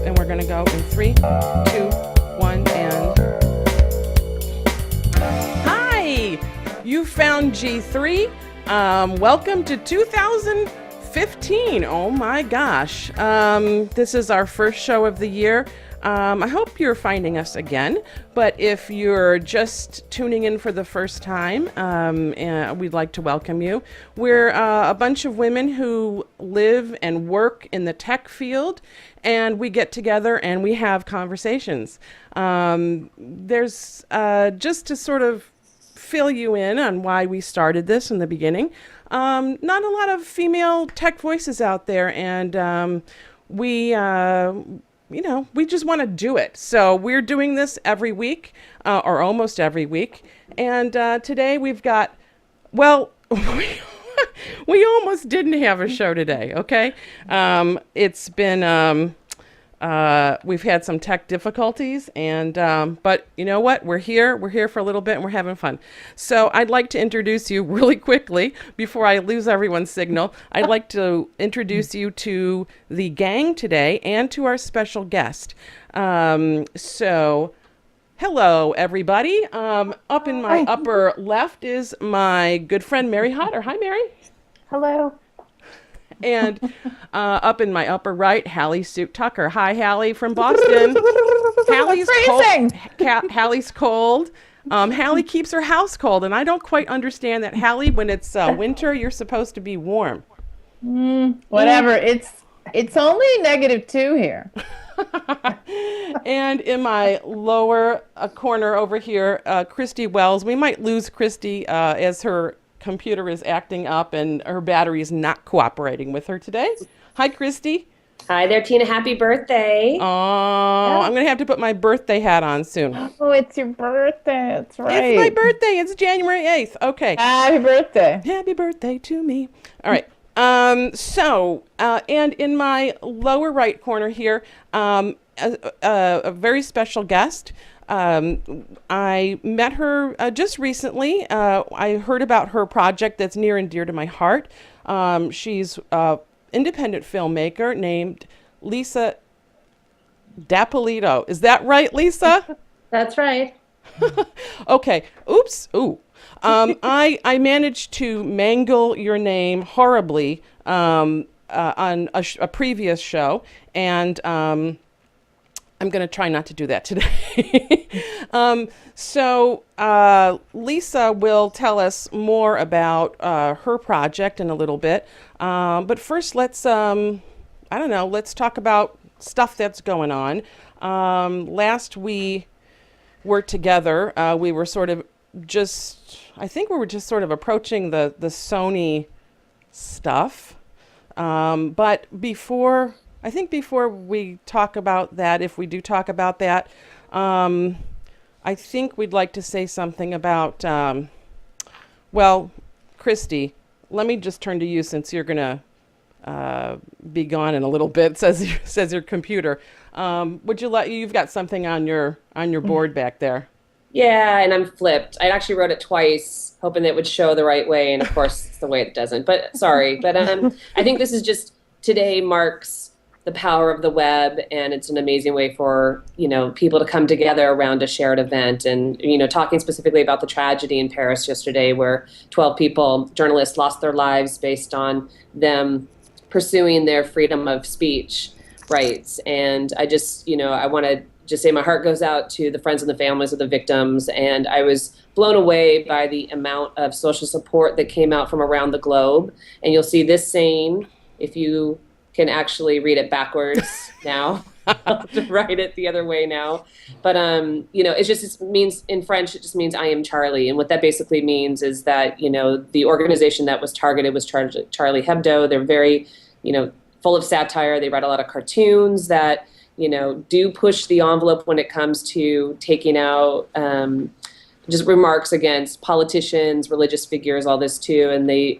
and we're going to go in 3, 2, 1, and hi! You found G3. Welcome to 2015. Oh my gosh. This is our first show of the year. I hope you're finding us again, but if you're just tuning in for the first time, we'd like to welcome you. We're a bunch of women who live and work in the tech field, and we get together and we have conversations. There's just to sort of fill you in on why we started this in the beginning. Not a lot of female tech voices out there, and we just want to do it. So we're doing this every week, or almost every week. And today we've got, well, we almost didn't have a show today, okay? It's been, we've had some tech difficulties, and but you know what? We're here for a little bit, and we're having fun. So I'd like to introduce you really quickly before I lose everyone's signal. I'd like to introduce you to the gang today and to our special guest. So hello, everybody. Up in my upper left is my good friend Mary Hodder. Hi, Mary. Hello. And up in my upper right, Hallie Suit Tucker. Hi, Hallie from Boston. Hallie's cold. Hallie's cold. Hallie keeps her house cold, and I don't quite understand that. Hallie, when it's winter, you're supposed to be warm. Whatever. It's only -2 here. And in my lower corner over here, Christy Wells. We might lose Christy as her computer is acting up and her battery is not cooperating with her today. Hi, Christy. Hi there, Tina. Happy birthday. Oh, I'm going to have to put my birthday hat on soon. Oh, it's your birthday. That's right. It's my birthday. It's January 8th. Okay. Happy birthday. Happy birthday to me. All right. And in my lower right corner here, a very special guest. I met her just recently. I heard about her project that's near and dear to my heart. She's an independent filmmaker named Lisa D'Appolito. Is that right, Lisa? That's right. Okay. Oops. Ooh. I managed to mangle your name horribly on a previous show, and I'm going to try not to do that today. So Lisa will tell us more about her project in a little bit. But first, let's talk about stuff that's going on. Last we were together, we were sort of I think we were just sort of approaching the Sony stuff. But before we talk about that, if we do talk about that, I think we'd like to say something about, Christy, let me just turn to you since you're going to be gone in a little bit, says your computer. You've got something on your board back there. Yeah, and I'm flipped. I actually wrote it twice, hoping that it would show the right way, and of course, it's the way it doesn't. But sorry. But I think this is just, today marks the power of the web, and it's an amazing way for people to come together around a shared event. And talking specifically about the tragedy in Paris yesterday, where 12 journalists, lost their lives based on them pursuing their freedom of speech rights. And I just I want to just say my heart goes out to the friends and the families of the victims, and I was blown away by the amount of social support that came out from around the globe. And you'll see this saying, if you can actually read it backwards now. I'll have to write it the other way now. But, it means, in French, it just means I am Charlie. And what that basically means is that, the organization that was targeted was Charlie Hebdo. They're very, full of satire. They write a lot of cartoons that, do push the envelope when it comes to taking out just remarks against politicians, religious figures, all this too. And they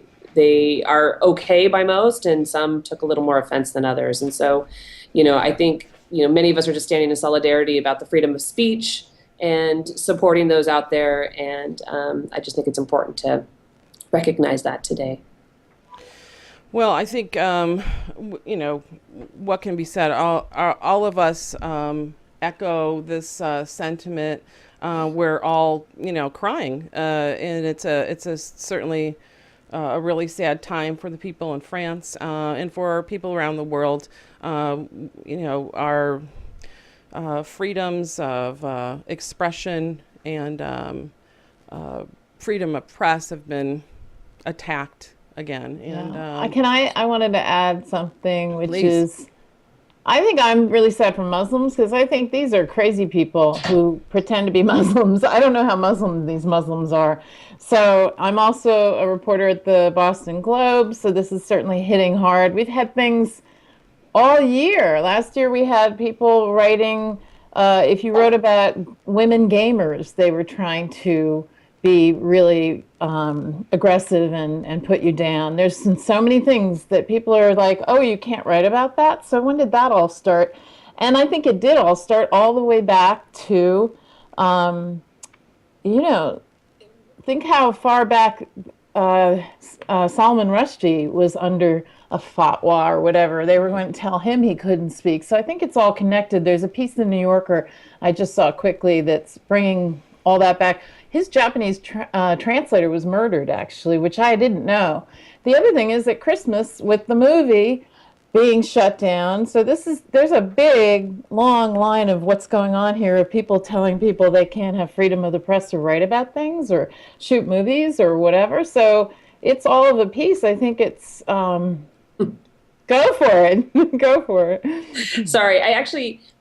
are okay by most, and some took a little more offense than others. And so, I think, many of us are just standing in solidarity about the freedom of speech and supporting those out there. And I just think it's important to recognize that today. Well, I think what can be said. All of us echo this sentiment. We're all crying, and it's a certainly a really sad time for the people in France and for people around the world. Our freedoms of expression and freedom of press have been attacked again. And I wanted to add something, which Please. is, I think I'm really sad for Muslims because I think these are crazy people who pretend to be Muslims. I don't know how Muslim these Muslims are. So I'm also a reporter at the Boston Globe, so this is certainly hitting hard. We've had things all year. Last year we had people writing, if you wrote about women gamers, they were trying to be really aggressive and put you down. There's been so many things that people are like, oh, you can't write about that? So when did that all start? And I think it did all start all the way back to, think how far back Salman Rushdie was under a fatwa or whatever. They were going to tell him he couldn't speak. So I think it's all connected. There's a piece in the New Yorker I just saw quickly that's bringing all that back. His Japanese translator was murdered, actually, which I didn't know. The other thing is at Christmas, with the movie being shut down, so there's a big, long line of what's going on here of people telling people they can't have freedom of the press to write about things or shoot movies or whatever. So it's all of a piece. I think it's go for it. Go for it. Sorry,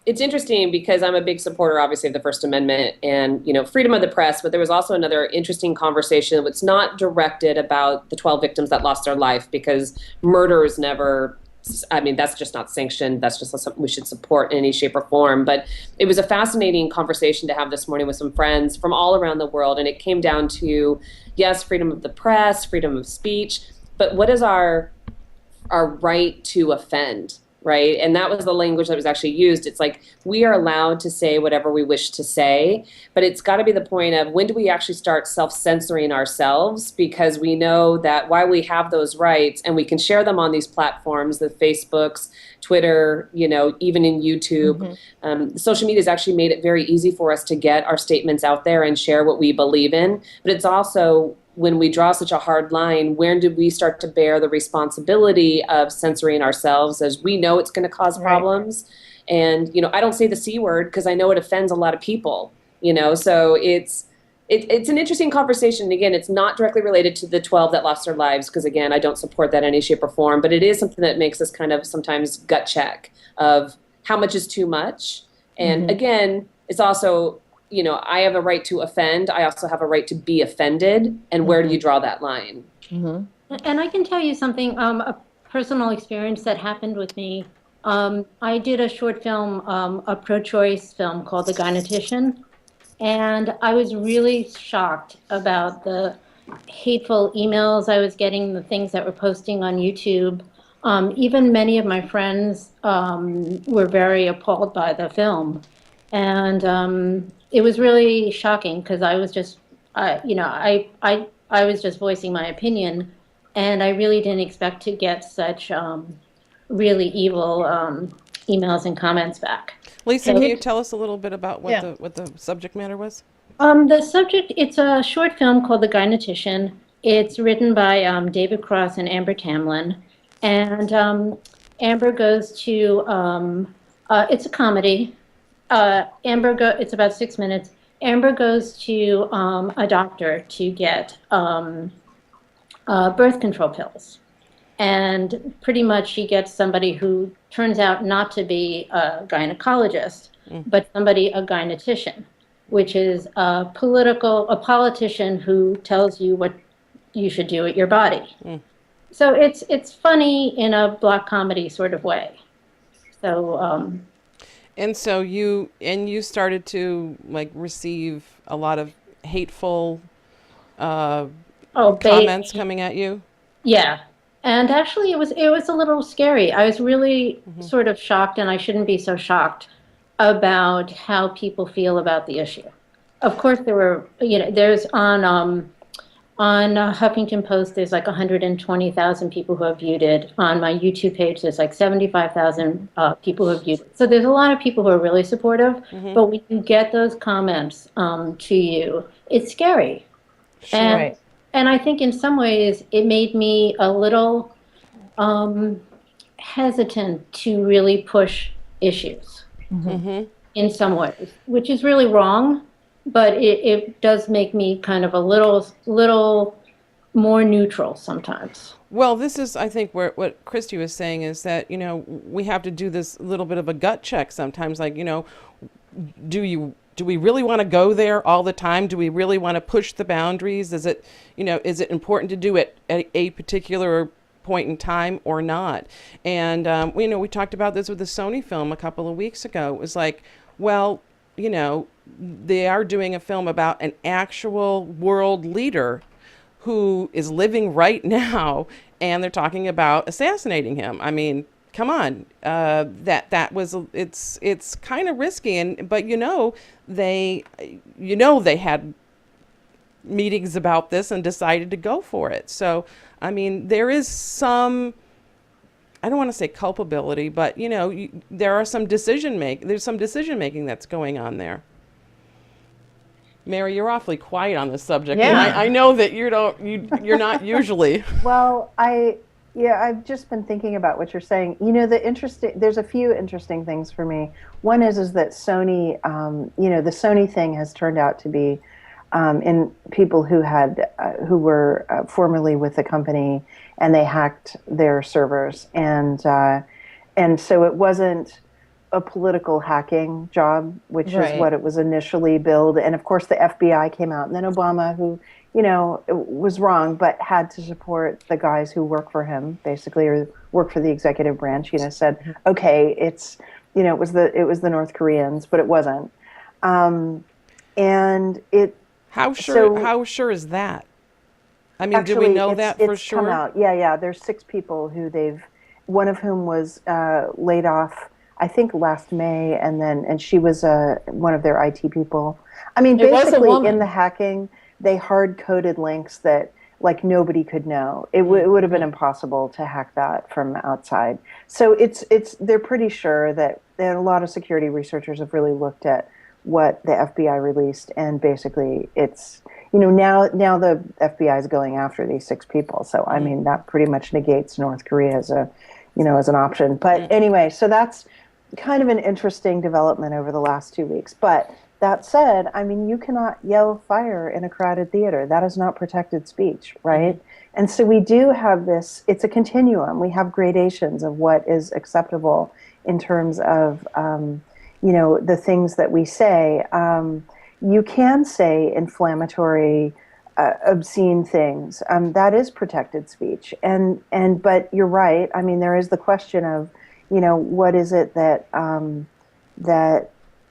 it's interesting because I'm a big supporter, obviously, of the First Amendment and, freedom of the press. But there was also another interesting conversation that's not directed about the 12 victims that lost their life, because murder is never, that's just not sanctioned. That's just something we should support in any shape or form. But it was a fascinating conversation to have this morning with some friends from all around the world. And it came down to, yes, freedom of the press, freedom of speech, but what is our right to offend? Right. And that was the language that was actually used. It's like we are allowed to say whatever we wish to say, but it's got to be the point of when do we actually start self-censoring ourselves? Because we know that while we have those rights and we can share them on these platforms, the Facebooks, Twitter, even in YouTube, social media has actually made it very easy for us to get our statements out there and share what we believe in. But it's also, when we draw such a hard line, when do we start to bear the responsibility of censoring ourselves, as we know it's going to cause problems? Right. And, I don't say the C word because I know it offends a lot of people, so it's an interesting conversation. And again, it's not directly related to the 12 that lost their lives, because again, I don't support that in any shape or form, but it is something that makes us kind of sometimes gut check of how much is too much. And again, it's also, I have a right to offend. I also have a right to be offended. And where do you draw that line? And I can tell you something, a personal experience that happened with me. I did a short film, a pro-choice film called The Gynetician. And I was really shocked about the hateful emails I was getting, the things that were posting on YouTube. Even many of my friends were very appalled by the film. And it was really shocking because I was just, I was just voicing my opinion, and I really didn't expect to get such really evil emails and comments back. Lisa, can you tell us a little bit about what the subject matter was? The subject, it's a short film called The Gynetician. It's written by David Cross and Amber Tamlin. And Amber goes to, it's a comedy. It's about 6 minutes. Amber goes to a doctor to get birth control pills. And pretty much she gets somebody who turns out not to be a gynecologist, but a gynetician, which is a politician who tells you what you should do with your body. So it's funny in a black comedy sort of way. So and so you started to receive a lot of hateful comments coming at you. Yeah. And actually, it was a little scary. I was really sort of shocked, and I shouldn't be so shocked about how people feel about the issue. Of course, there were, there's on On Huffington Post, there's like 120,000 people who have viewed it. On my YouTube page, there's like 75,000 people who have viewed it. So there's a lot of people who are really supportive. But when you get those comments to you, it's scary. And Right. and I think in some ways it made me a little hesitant to really push issues in some ways, which is really wrong, but it does make me kind of a little more neutral sometimes. Well, this is, I think, where what Christy was saying is that, we have to do this little bit of a gut check sometimes. Like, do we really want to go there all the time? Do we really want to push the boundaries? Is it important to do it at a particular point in time or not? And, we talked about this with the Sony film a couple of weeks ago. It was like, well, they are doing a film about an actual world leader who is living right now, and they're talking about assassinating him. I mean, come on, it's kind of risky, but they had meetings about this and decided to go for it. So, I mean, there is some, I don't want to say culpability, but there are some there's some decision making that's going on there. Mary, you're awfully quiet on this subject. Yeah. And I know that you're not usually. Well, I've just been thinking about what you're saying. There's a few interesting things for me. One is that Sony, the Sony thing has turned out to be in people who were formerly with the company, and they hacked their servers, and so it wasn't a political hacking job, which Right. is what it was initially billed. And of course, the FBI came out, and then Obama, who was wrong, but had to support the guys who work for him, basically, or work for the executive branch. Said, okay, it was the North Koreans, but it wasn't. And it. How sure is that? I mean, do we know that for it's sure? Come out. Yeah. There's 6 people who one of whom was laid off, I think last May, and she was one of their IT people. I mean, It was a basically woman. in the hacking, they hard coded links that like nobody could know. It would have been impossible to hack that from outside. So they're pretty sure that a lot of security researchers have really looked at what the FBI released, and basically it's now the FBI is going after these 6 people. So I mean that pretty much negates North Korea as an option. But anyway, so that's kind of an interesting development over the last 2 weeks. But that said, I mean, you cannot yell fire in a crowded theater. That is not protected speech, right? And so we do have this, it's a continuum. We have gradations of what is acceptable in terms of, the things that we say. You can say inflammatory, obscene things. That is protected speech. But you're right. I mean, there is the question of, what is it that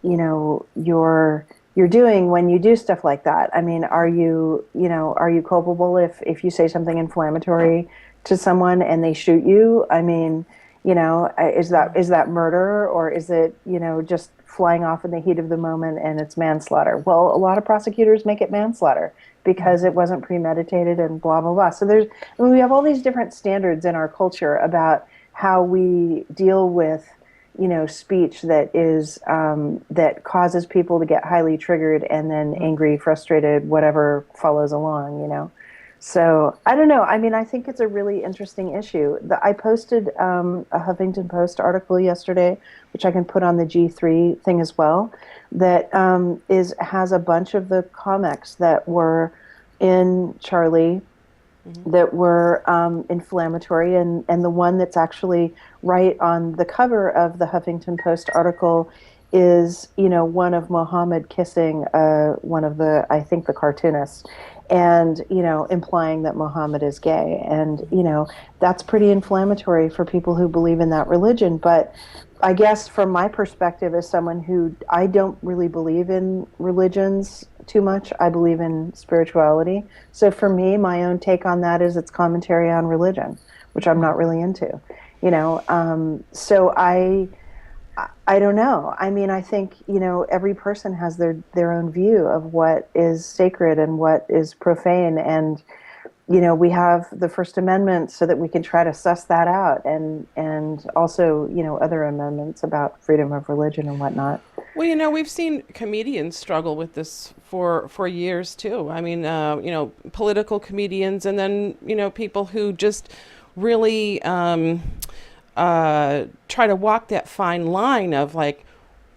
you're doing when you do stuff like that? I mean, are you culpable if you say something inflammatory to someone and they shoot you? I mean, is that murder, or is it, just flying off in the heat of the moment and it's manslaughter? Well, a lot of prosecutors make it manslaughter because it wasn't premeditated and blah, blah, blah. So we have all these different standards in our culture about how we deal with, speech that is, that causes people to get highly triggered and then angry, frustrated, whatever follows along, So I don't know. I mean, I think it's a really interesting issue. I posted a Huffington Post article yesterday, which I can put on the G3 thing as well, that has a bunch of the comics that were in Charlie that were inflammatory, and the one that's actually right on the cover of the Huffington Post article is, one of Muhammad kissing one of I think the cartoonists, and, implying that Muhammad is gay. And, that's pretty inflammatory for people who believe in that religion. But I guess from my perspective as someone who, I don't really believe in religions too much. I believe in spirituality. So for me, my own take on that is it's commentary on religion, which I'm not really into, So I don't know. I mean, I think, every person has their own view of what is sacred and what is profane. And, we have the First Amendment so that we can try to suss that out. And also, other amendments about freedom of religion and whatnot. Well, we've seen comedians struggle with this for years too. I mean, political comedians, and then people who just really try to walk that fine line of like,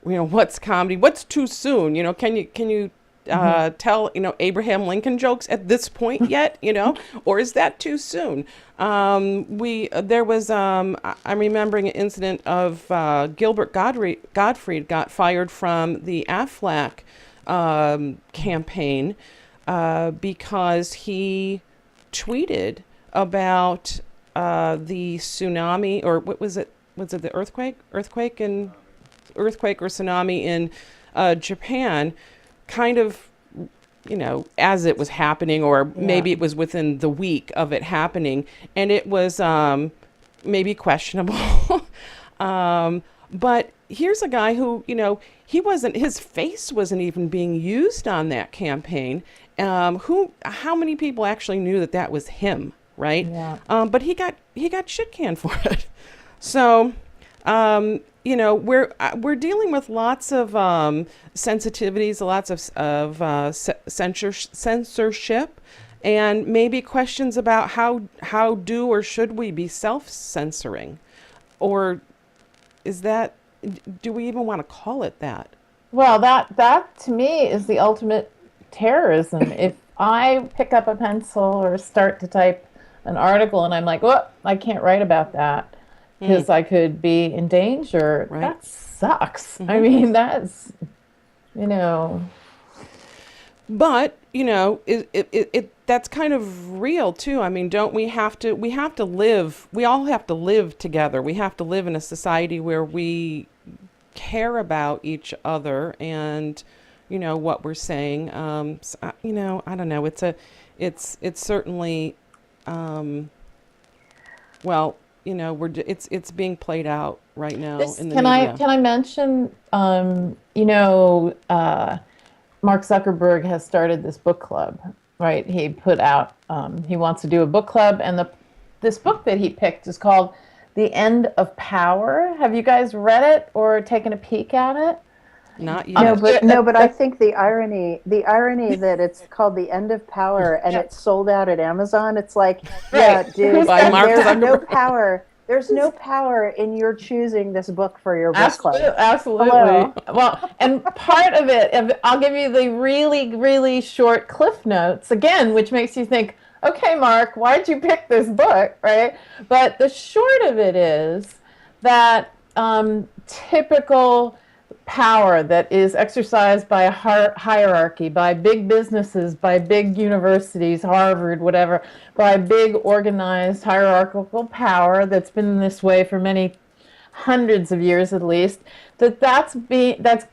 what's comedy, what's too soon. Can you tell Abraham Lincoln jokes at this point yet? Or is that too soon? There was I'm remembering an incident of Gilbert Gottfried got fired from the Aflac campaign because he tweeted about the tsunami, or what was it? Was it the earthquake or tsunami in Japan? Kind of, as it was happening, or maybe it was within the week of it happening, and it was maybe questionable. But here's a guy who, his face wasn't even being used on that campaign. How many people actually knew that was him, right? Yeah. But he got shit canned for it. So, we're dealing with lots of sensitivities, lots of censorship, and maybe questions about how do or should we be self-censoring, or do we even want to call it that? Well, that to me is the ultimate terrorism. If I pick up a pencil or start to type an article and I'm like, oh, I can't write about that because I could be in danger, Right. that sucks. I mean, that's, But that's kind of real too. I mean, don't we have to live, we all have to live together. We have to live in a society where we care about each other and, what we're saying. I don't know. It's certainly, it's being played out right now in the media. Can I mention, Mark Zuckerberg has started this book club, right? He put out, he wants to do a book club, and this book that he picked is called The End of Power. Have you guys read it or taken a peek at it? Not yet. But I think the irony that it's called The End of Power and it's sold out at Amazon, it's like, yeah, dude, By Mark there's no Zuckerberg. power. There's no power in your choosing this book for your book club. Absolutely. Hello. Well, and part of it, I'll give you the really, really short cliff notes again, which makes you think, okay, Mark, why'd you pick this book, right? But the short of it is that typical power that is exercised by a hierarchy, by big businesses, by big universities, Harvard, whatever, by big organized hierarchical power that's been this way for many hundreds of years at least, that's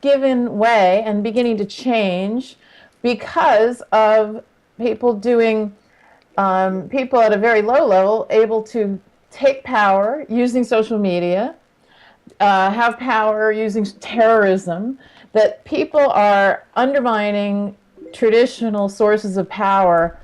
given way and beginning to change because of people at a very low level able to take power using social media, have power using terrorism, that people are undermining traditional sources of power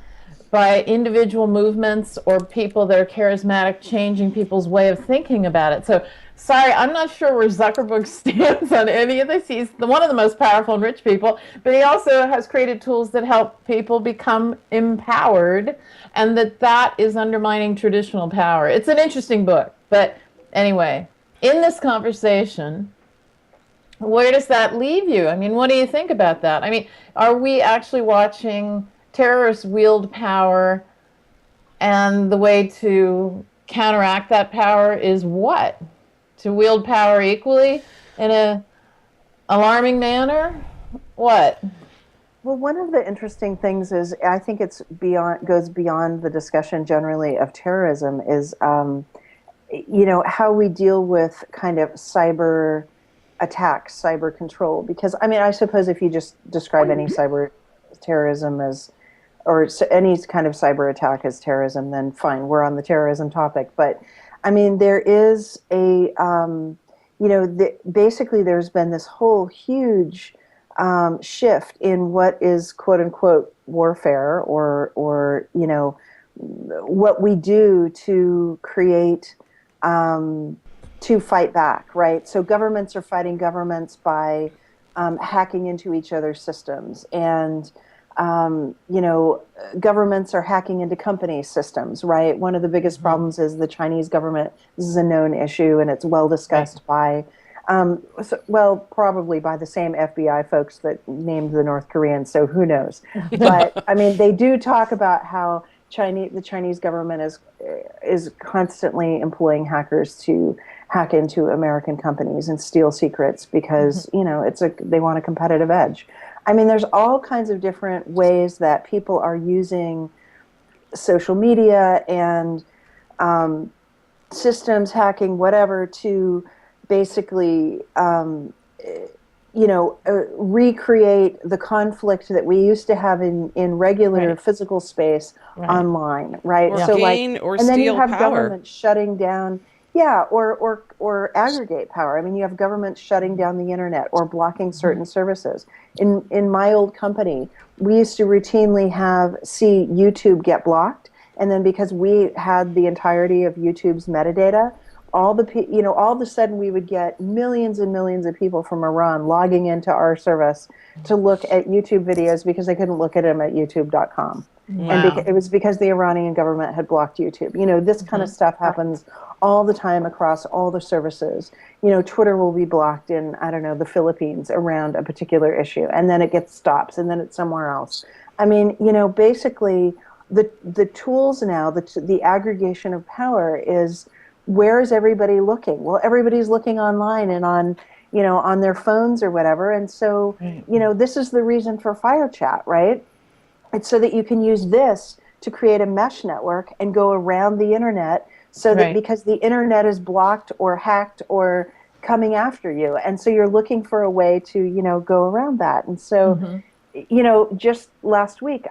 by individual movements or people that are charismatic, changing people's way of thinking about it. So, sorry, I'm not sure where Zuckerberg stands on any of this. He's one of the most powerful and rich people, but he also has created tools that help people become empowered, and that is undermining traditional power. It's an interesting book, but anyway, in this conversation, where does that leave you? I mean, what do you think about that? I mean, are we actually watching terrorists wield power, and the way to counteract that power is what? To wield power equally in a alarming manner? What? Well, one of the interesting things is, I think goes beyond the discussion generally of terrorism, is how we deal with kind of cyber attacks, cyber control. Because, I mean, I suppose if you just describe any cyber terrorism or any kind of cyber attack as terrorism, then fine, we're on the terrorism topic. But, I mean, there is basically there's been this whole huge shift in what is quote unquote warfare, or what we do to create, to fight back, right? So governments are fighting governments by hacking into each other's systems, and governments are hacking into company systems, right? One of the biggest problems is the Chinese government. This is a known issue, and it's well discussed by, probably by the same FBI folks that named the North Koreans, so who knows? But, I mean, they do talk about how the Chinese government is constantly employing hackers to hack into American companies and steal secrets because, they want a competitive edge. I mean, there's all kinds of different ways that people are using social media and systems hacking, whatever, to basically, recreate the conflict that we used to have in regular physical space online, right? Or So gain or and then you steal have power. government shutting down. Yeah, or aggregate power. I mean, you have governments shutting down the internet or blocking certain services. In my old company, we used to routinely see YouTube get blocked, and then because we had the entirety of YouTube's metadata, all of a sudden we would get millions and millions of people from Iran logging into our service to look at YouTube videos because they couldn't look at them at youtube.com. Wow. And it was because the Iranian government had blocked YouTube. This kind of stuff happens all the time across all the services. Twitter will be blocked in, I don't know, the Philippines around a particular issue, and then it stops, and then it's somewhere else. I mean, basically the tools now, the aggregation of power is, where is everybody looking? Well, everybody's looking online and on their phones or whatever. And so, this is the reason for FireChat, right? It's so that you can use this to create a mesh network and go around the internet, so that because the internet is blocked or hacked or coming after you. And so you're looking for a way to, go around that. And so, just last week,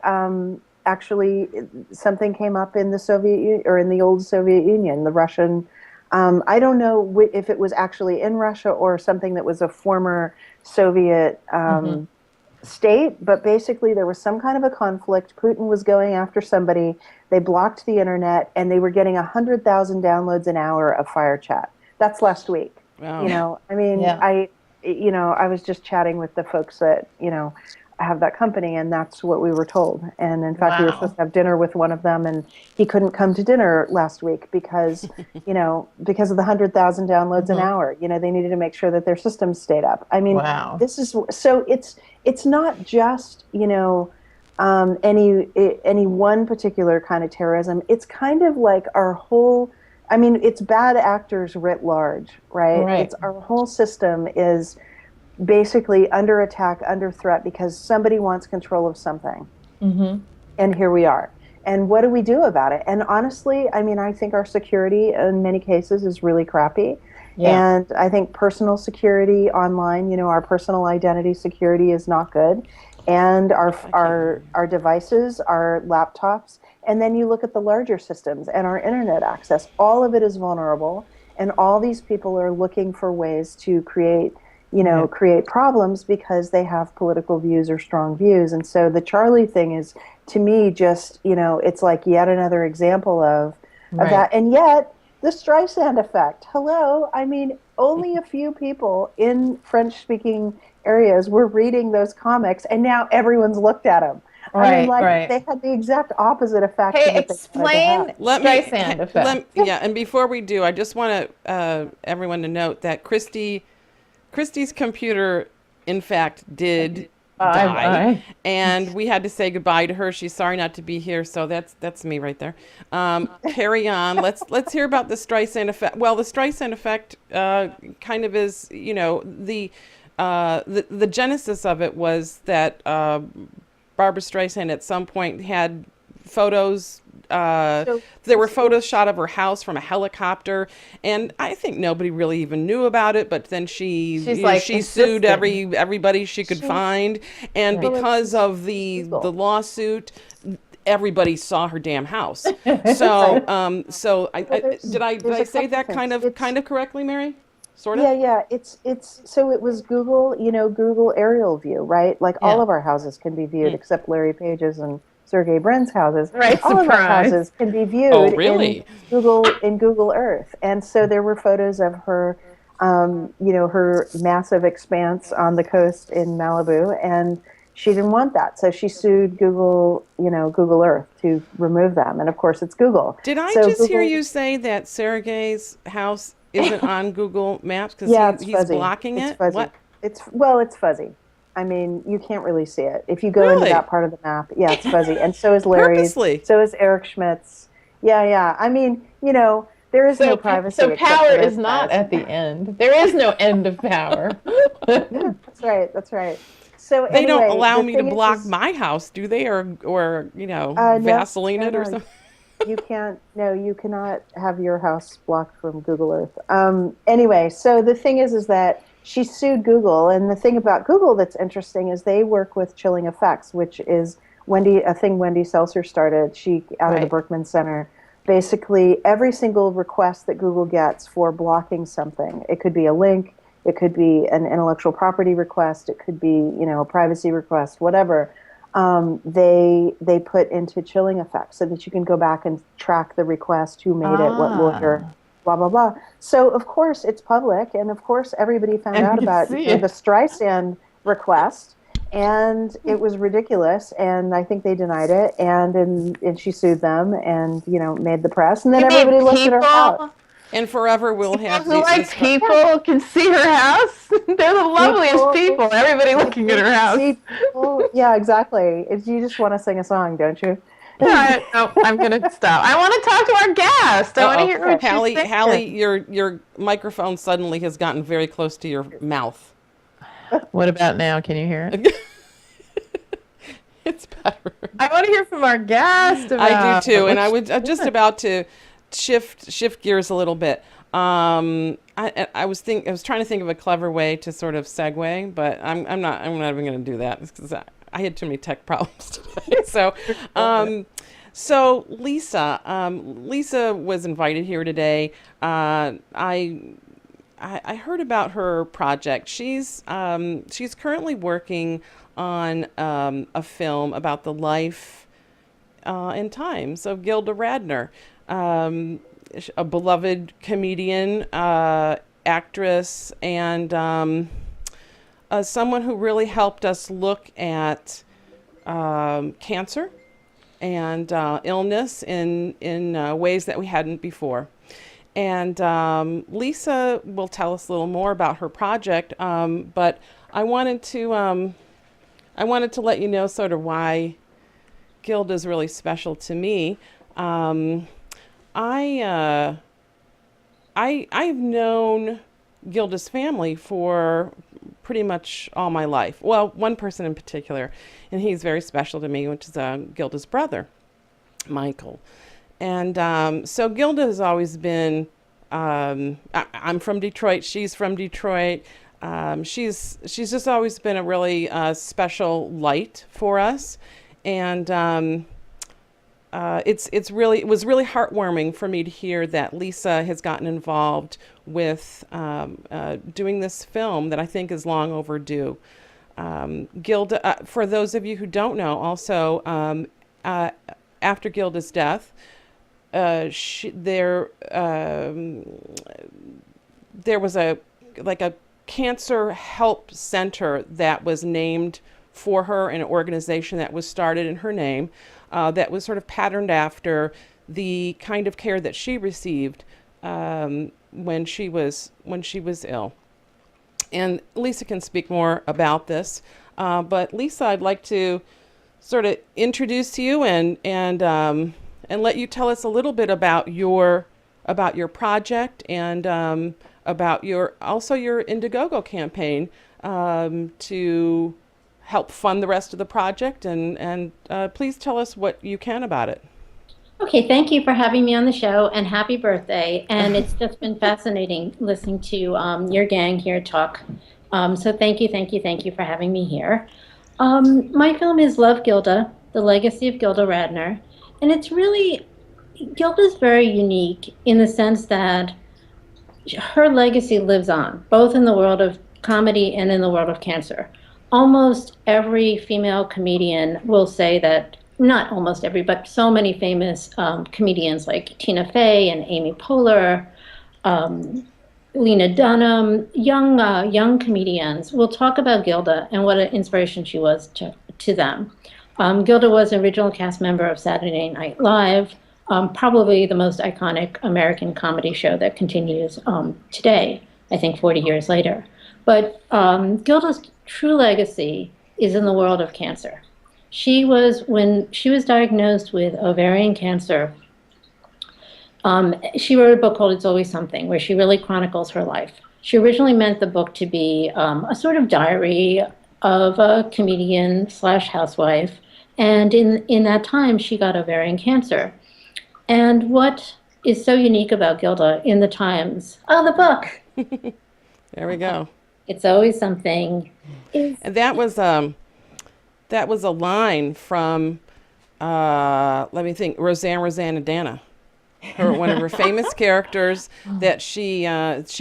actually something came up in the in the old Soviet Union, the Russian, I don't know if it was actually in Russia or something that was a former Soviet state, but basically there was some kind of a conflict. Putin was going after somebody. They blocked the internet, and they were getting 100,000 downloads an hour of FireChat. That's last week. Wow. I mean, I was just chatting with the folks that, have that company, and that's what we were told. And in fact, we were supposed to have dinner with one of them, and he couldn't come to dinner last week because, because of the 100,000 downloads an hour. They needed to make sure that their systems stayed up. I mean, this is so it's not just any one particular kind of terrorism. It's kind of like our whole. I mean, it's bad actors writ large, right? It's our whole system is basically under attack, under threat, because somebody wants control of something. And here we are. And what do we do about it? And honestly, I mean, I think our security in many cases is really crappy. And I think personal security online, our personal identity security is not good. And our devices, our laptops, and then you look at the larger systems and our internet access, all of it is vulnerable. And all these people are looking for ways to create problems because they have political views or strong views. And so the Charlie thing is, to me, just, it's like yet another example of that. And yet, the Streisand effect. Hello. I mean, only a few people in French-speaking areas were reading those comics, and now everyone's looked at them. They had the exact opposite effect. Hey, explain Streisand effect. And before we do, I just want everyone to note that Christy's computer, in fact, did die, and we had to say goodbye to her. She's sorry not to be here, so that's me right there. Carry on. Let's hear about the Streisand effect. Well, the Streisand effect kind of is, the genesis of it was that Barbara Streisand at some point had photos. There were photos shot of her house from a helicopter, and I think nobody really even knew about it. But then she sued everybody she could find, and because of the lawsuit, everybody saw her damn house. So, did I say that kind of correctly, Mary? sort of? Yeah. It's so it was Google, Google aerial view, right? Like all Yeah. of our houses can be viewed Mm. except Larry Page's and Sergey Brin's houses. Right, All of our surprise. houses can be Oh, viewed really? in Google Earth. And so there were photos of her her massive expanse on the coast in Malibu, and she didn't want that. So she sued Google, Google Earth to remove them. And of course it's Google. Did I So just hear Google, you say that Sergey's house isn't on Google Maps because yeah, it's he's fuzzy. blocking It's it? fuzzy. What? It's fuzzy. I mean, you can't really see it. If you go into Really? that part of the map, yeah, it's fuzzy. And so is Larry's. Purposely? So is Eric Schmidt's. Yeah. I mean, there is no privacy. So except power for is this not privacy. at the end. There is no end of power. That's right. That's right. So They don't anyway, allow the me to thing block my house, do they? Or no, Vaseline it or no. something? You can't. No, you cannot have your house blocked from Google Earth. Anyway, so the thing is that she sued Google, and the thing about Google that's interesting is they work with Chilling Effects, which is a thing Wendy Seltzer started. She out of the Right. Berkman Center. Basically, every single request that Google gets for blocking something, it could be a link, it could be an intellectual property request, it could be a privacy request, whatever. They put into Chilling Effects so that you can go back and track the request, who made it, what lawyer, blah blah blah. So of course it's public, and of course everybody found And out you about see the it. Streisand request, and it was ridiculous, and I think they denied it, and she sued them, and made the press, and then You mean everybody looked at her house. people And forever we'll have who like this. people can see her house? They're the loveliest people. Everybody looking at her house. See people- yeah, exactly. You just want to sing a song, don't you? All right, no, I'm going to stop. I want to talk to our guest. I want to hear what she's Hallie, thinking. Hallie, your microphone suddenly has gotten very close to your mouth. What about now? Can you hear it? It's better. I want to hear from our guest. I About do too, and I'm just about to shift gears a little bit. I was trying to think of a clever way to sort of segue, but I'm not even going to do that because I had too many tech problems today. So Lisa was invited here today. I heard about her project. She's currently working on a film about the life and times of Gilda Radner, a beloved comedian, actress, and someone who really helped us look at cancer and illness in ways that we hadn't before. And Lisa will tell us a little more about her project, but I wanted to let you know sort of why Gilda is really special to me. I've known Gilda's family for pretty much all my life. Well, one person in particular, and he's very special to me, which is Gilda's brother, Michael. And so Gilda has always been, I'm from Detroit, she's from Detroit. She's just always been a really special light for us. And it was really heartwarming for me to hear that Lisa has gotten involved with doing this film that I think is long overdue. Gilda, for those of you who don't know, also after Gilda's death, there was a cancer help center that was named for her, an organization that was started in her name, that was sort of patterned after the kind of care that she received when she was ill. And Lisa can speak more about this, but Lisa, I'd like to sort of introduce you and let you tell us a little bit about your project and about your Indiegogo campaign to help fund the rest of the project, and please tell us what you can about it. Okay, thank you for having me on the show, and happy birthday. And it's just been fascinating listening to your gang here talk. So thank you for having me here. My film is Love, Gilda, The Legacy of Gilda Radner. And it's really, Gilda's very unique in the sense that her legacy lives on, both in the world of comedy and in the world of cancer. Almost every female comedian will say that, not almost every, but so many famous comedians like Tina Fey and Amy Poehler, um, Lena Dunham, young comedians will talk about Gilda and what an inspiration she was to them. Gilda was an original cast member of Saturday Night Live, probably the most iconic American comedy show that continues today, I think 40 years later. But Gilda's true legacy is in the world of cancer. When she was diagnosed with ovarian cancer, she wrote a book called It's Always Something, where she really chronicles her life. She originally meant the book to be a sort of diary of a comedian slash housewife. And in that time, she got ovarian cancer. And what is so unique about Gilda in the Times, the book, There we go. It's Always Something, is And that was a line from let me think, Roseanne, one of her famous characters that she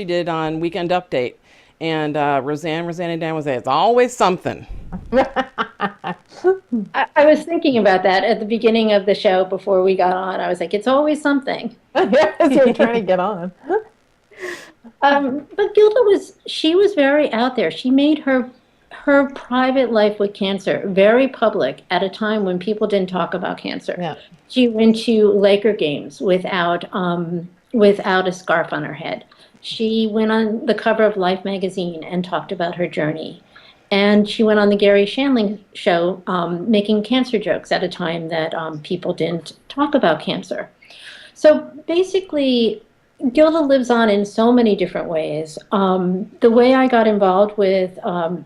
did on Weekend Update. And Roseanne was there. It's always something. I was thinking about that at the beginning of the show before we got on. I was like, it's always something. Yes, you're trying to get on. But Gilda was very out there. She made her private life with cancer very public at a time when people didn't talk about cancer. Yeah. She went to Laker games without a scarf on her head. She went on the cover of Life magazine and talked about her journey. And she went on the Gary Shandling show making cancer jokes at a time that people didn't talk about cancer. So basically, Gilda lives on in so many different ways. The way I got involved with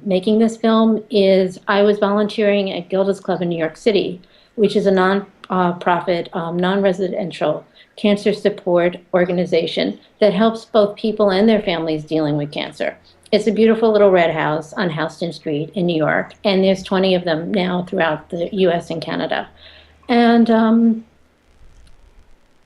making this film is I was volunteering at Gilda's Club in New York City, which is a non-profit, non-residential cancer support organization that helps both people and their families dealing with cancer. It's a beautiful little red house on Houston Street in New York, and there's 20 of them now throughout the US and Canada. And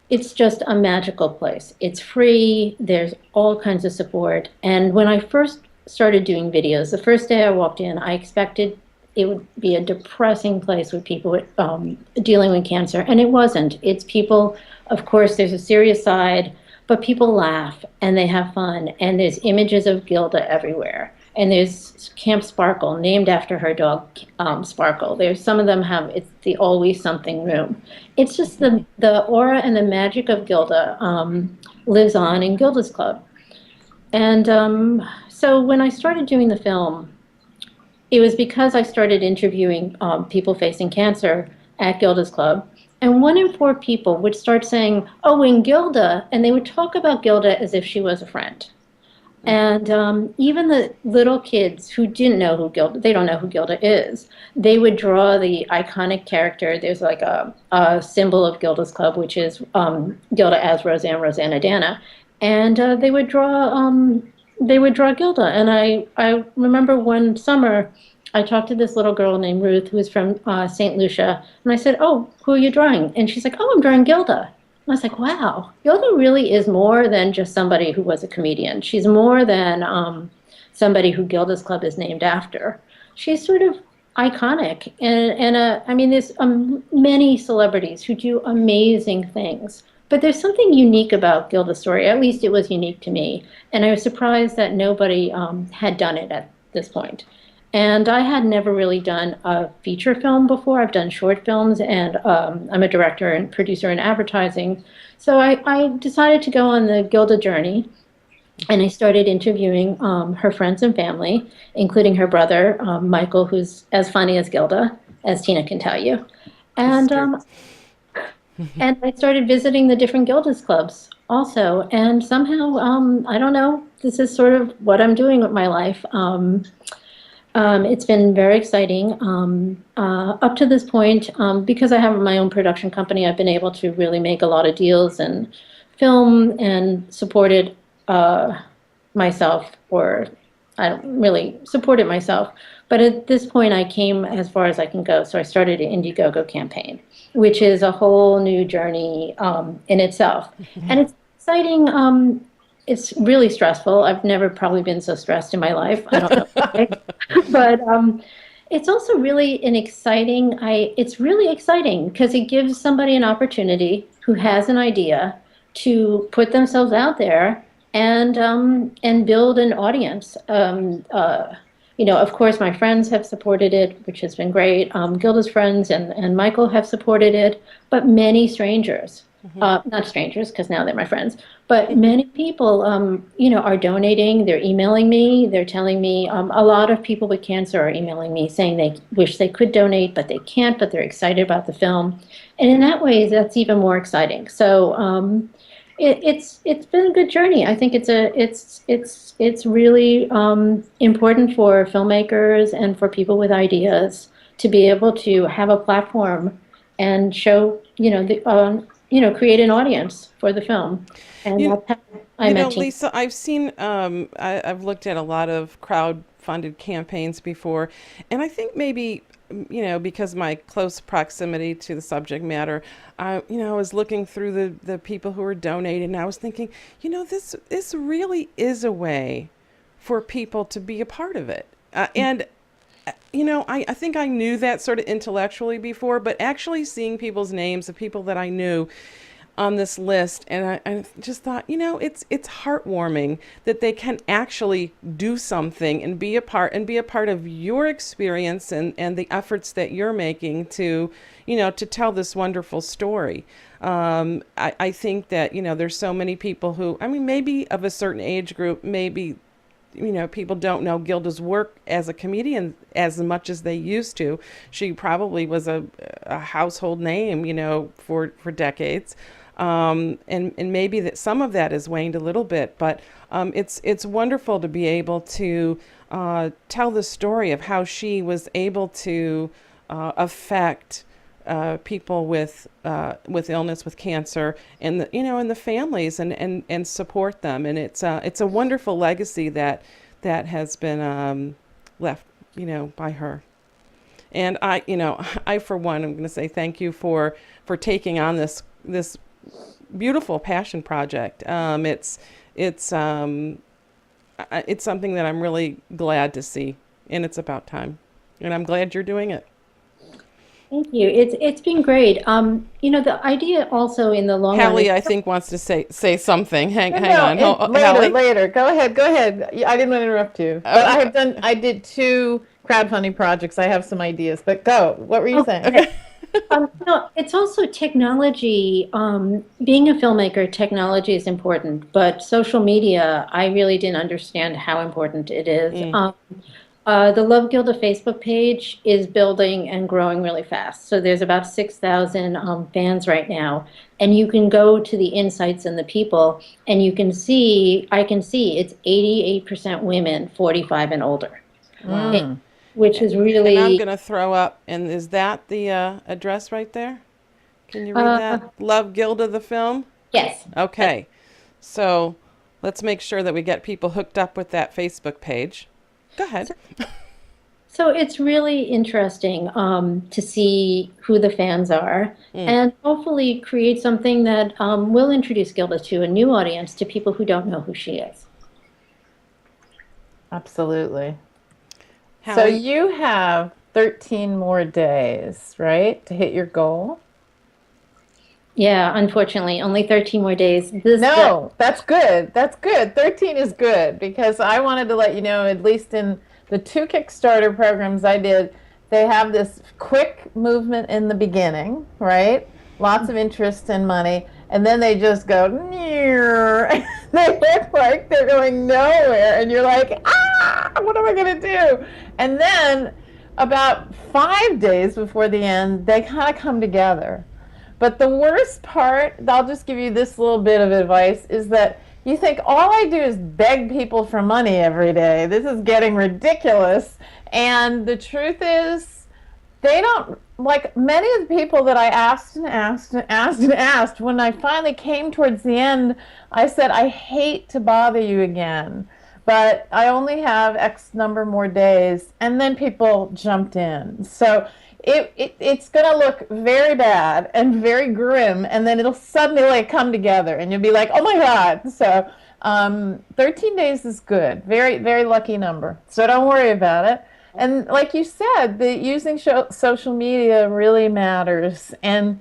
it's just a magical place. It's free, there's all kinds of support. And when I first started doing videos, the first day I walked in, I expected it would be a depressing place with people dealing with cancer, and it wasn't. It's people, of course, there's a serious side, but people laugh and they have fun, and there's images of Gilda everywhere. And there's Camp Sparkle, named after her dog, Sparkle. There's some of them have, it's the Always Something room. It's just the aura and the magic of Gilda lives on in Gilda's Club. And so when I started doing the film, it was because I started interviewing people facing cancer at Gilda's Club. And 1 in 4 people would start saying, oh, and Gilda, and they would talk about Gilda as if she was a friend. And even the little kids who didn't know who Gilda, they don't know who Gilda is, they would draw the iconic character. There's like a symbol of Gilda's Club, which is Gilda as Roseanne. And they would draw Gilda. And I remember one summer, I talked to this little girl named Ruth, who was from St. Lucia, and I said, oh, who are you drawing? And she's like, oh, I'm drawing Gilda. And I was like, wow, Gilda really is more than just somebody who was a comedian. She's more than somebody who Gilda's Club is named after. She's sort of iconic. And I mean, there's many celebrities who do amazing things. But there's something unique about Gilda's story. At least it was unique to me. And I was surprised that nobody had done it at this point. And I had never really done a feature film before. I've done short films, and I'm a director and producer in advertising. So I decided to go on the Gilda journey, and I started interviewing her friends and family, including her brother, Michael, who's as funny as Gilda, as Tina can tell you. And and I started visiting the different Gilda's clubs also. And somehow, I don't know, this is sort of what I'm doing with my life. It's been very exciting. Up to this point, because I have my own production company, I've been able to really make a lot of deals and film and supported myself, or I don't really support it myself. But at this point, I came as far as I can go. So I started an Indiegogo campaign, which is a whole new journey in itself. And it's exciting. it's really stressful. I've never probably been so stressed in my life. I don't know why. But it's also really an exciting, it's really exciting because it gives somebody an opportunity who has an idea to put themselves out there and build an audience. Of course, my friends have supported it, which has been great. Gilda's friends and Michael have supported it, but many strangers, not strangers because now they're my friends, but many people, are donating. They're emailing me. They're telling me a lot of people with cancer are emailing me saying they wish they could donate, but they can't, but they're excited about the film. And in that way, that's even more exciting. So it's been a good journey. I think it's really important for filmmakers and for people with ideas to be able to have a platform and show, create an audience for the film. And that's how I met you. Lisa, I've seen, I've looked at a lot of crowd-funded campaigns before, and I think maybe, because my close proximity to the subject matter, I was looking through the people who were donating, and I was thinking, this really is a way for people to be a part of it. And I think I knew that sort of intellectually before, but actually seeing people's names, the people that I knew on this list, and I just thought, it's heartwarming that they can actually do something and be a part of your experience and the efforts that you're making to tell this wonderful story. I think that there's so many people who, maybe of a certain age group, maybe people don't know Gilda's work as a comedian as much as they used to. She probably was a household name, for decades. And maybe that some of that has waned a little bit, but it's wonderful to be able to tell the story of how she was able to affect people with illness, with cancer, and and the families, and support them. And it's a wonderful legacy that has been left by her. And I for one, I'm going to say thank you for taking on this beautiful passion project. It's something that I'm really glad to see, and it's about time. And I'm glad you're doing it. Thank you. It's been great. The idea also in the long run. Hallie, I think, wants to say something. Hang on. Later. Go ahead. I didn't want to interrupt you. But I did 2 crowdfunding projects. I have some ideas, but go. What were you saying? Okay. It's also technology. Being a filmmaker, technology is important, but social media, I really didn't understand how important it is. The Love Gilda Facebook page is building and growing really fast. So there's about 6,000 fans right now. And you can go to the insights and the people, and I can see it's 88% women, 45 and older. Wow. Which is really... And I'm going to throw up, and is that the address right there? Can you read that? Love Gilda, the film? Yes. Okay. So let's make sure that we get people hooked up with that Facebook page. Go ahead. So it's really interesting to see who the fans are and hopefully create something that will introduce Gilda to a new audience, to people who don't know who she is. Absolutely. So Hallie? you have 13 more days, right, to hit your goal? Yeah, unfortunately, only 13 more days. No, that's good. That's good. 13 is good, because I wanted to let you know, at least in the 2 Kickstarter programs I did, they have this quick movement in the beginning, right? Lots of interest and money. And then they just go, near. They look like they're going nowhere. And you're like, what am I going to do? And then about 5 days before the end, they kind of come together. But the worst part, I'll just give you this little bit of advice, is that you think all I do is beg people for money every day. This is getting ridiculous. And the truth is, they don't, like many of the people that I asked and asked and asked and asked, when I finally came towards the end, I said, I hate to bother you again, but I only have X number more days. And then people jumped in. So it's going to look very bad and very grim, and then it'll suddenly come together, and you'll be like, oh my God. So 13 days is good. Very, very lucky number. So don't worry about it. And like you said, the using social media really matters. And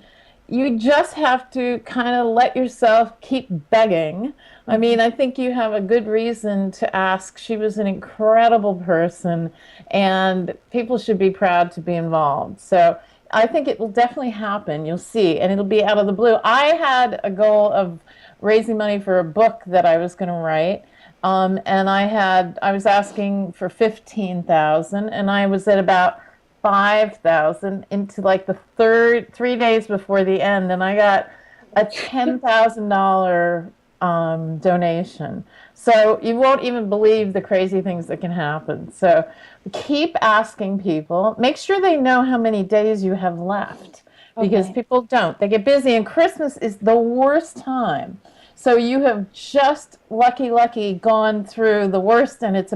you just have to kind of let yourself keep begging. I mean, I think you have a good reason to ask. She was an incredible person, and people should be proud to be involved. So I think it will definitely happen. You'll see, and it'll be out of the blue. I had a goal of raising money for a book that I was going to write. And I was asking for 15,000, and I was at about 5,000 into like the 3 days before the end, and I got a $10,000 donation. So you won't even believe the crazy things that can happen. So keep asking people. Make sure they know how many days you have left, because Okay. people don't. They get busy, and Christmas is the worst time. So you have just lucky gone through the worst, and it's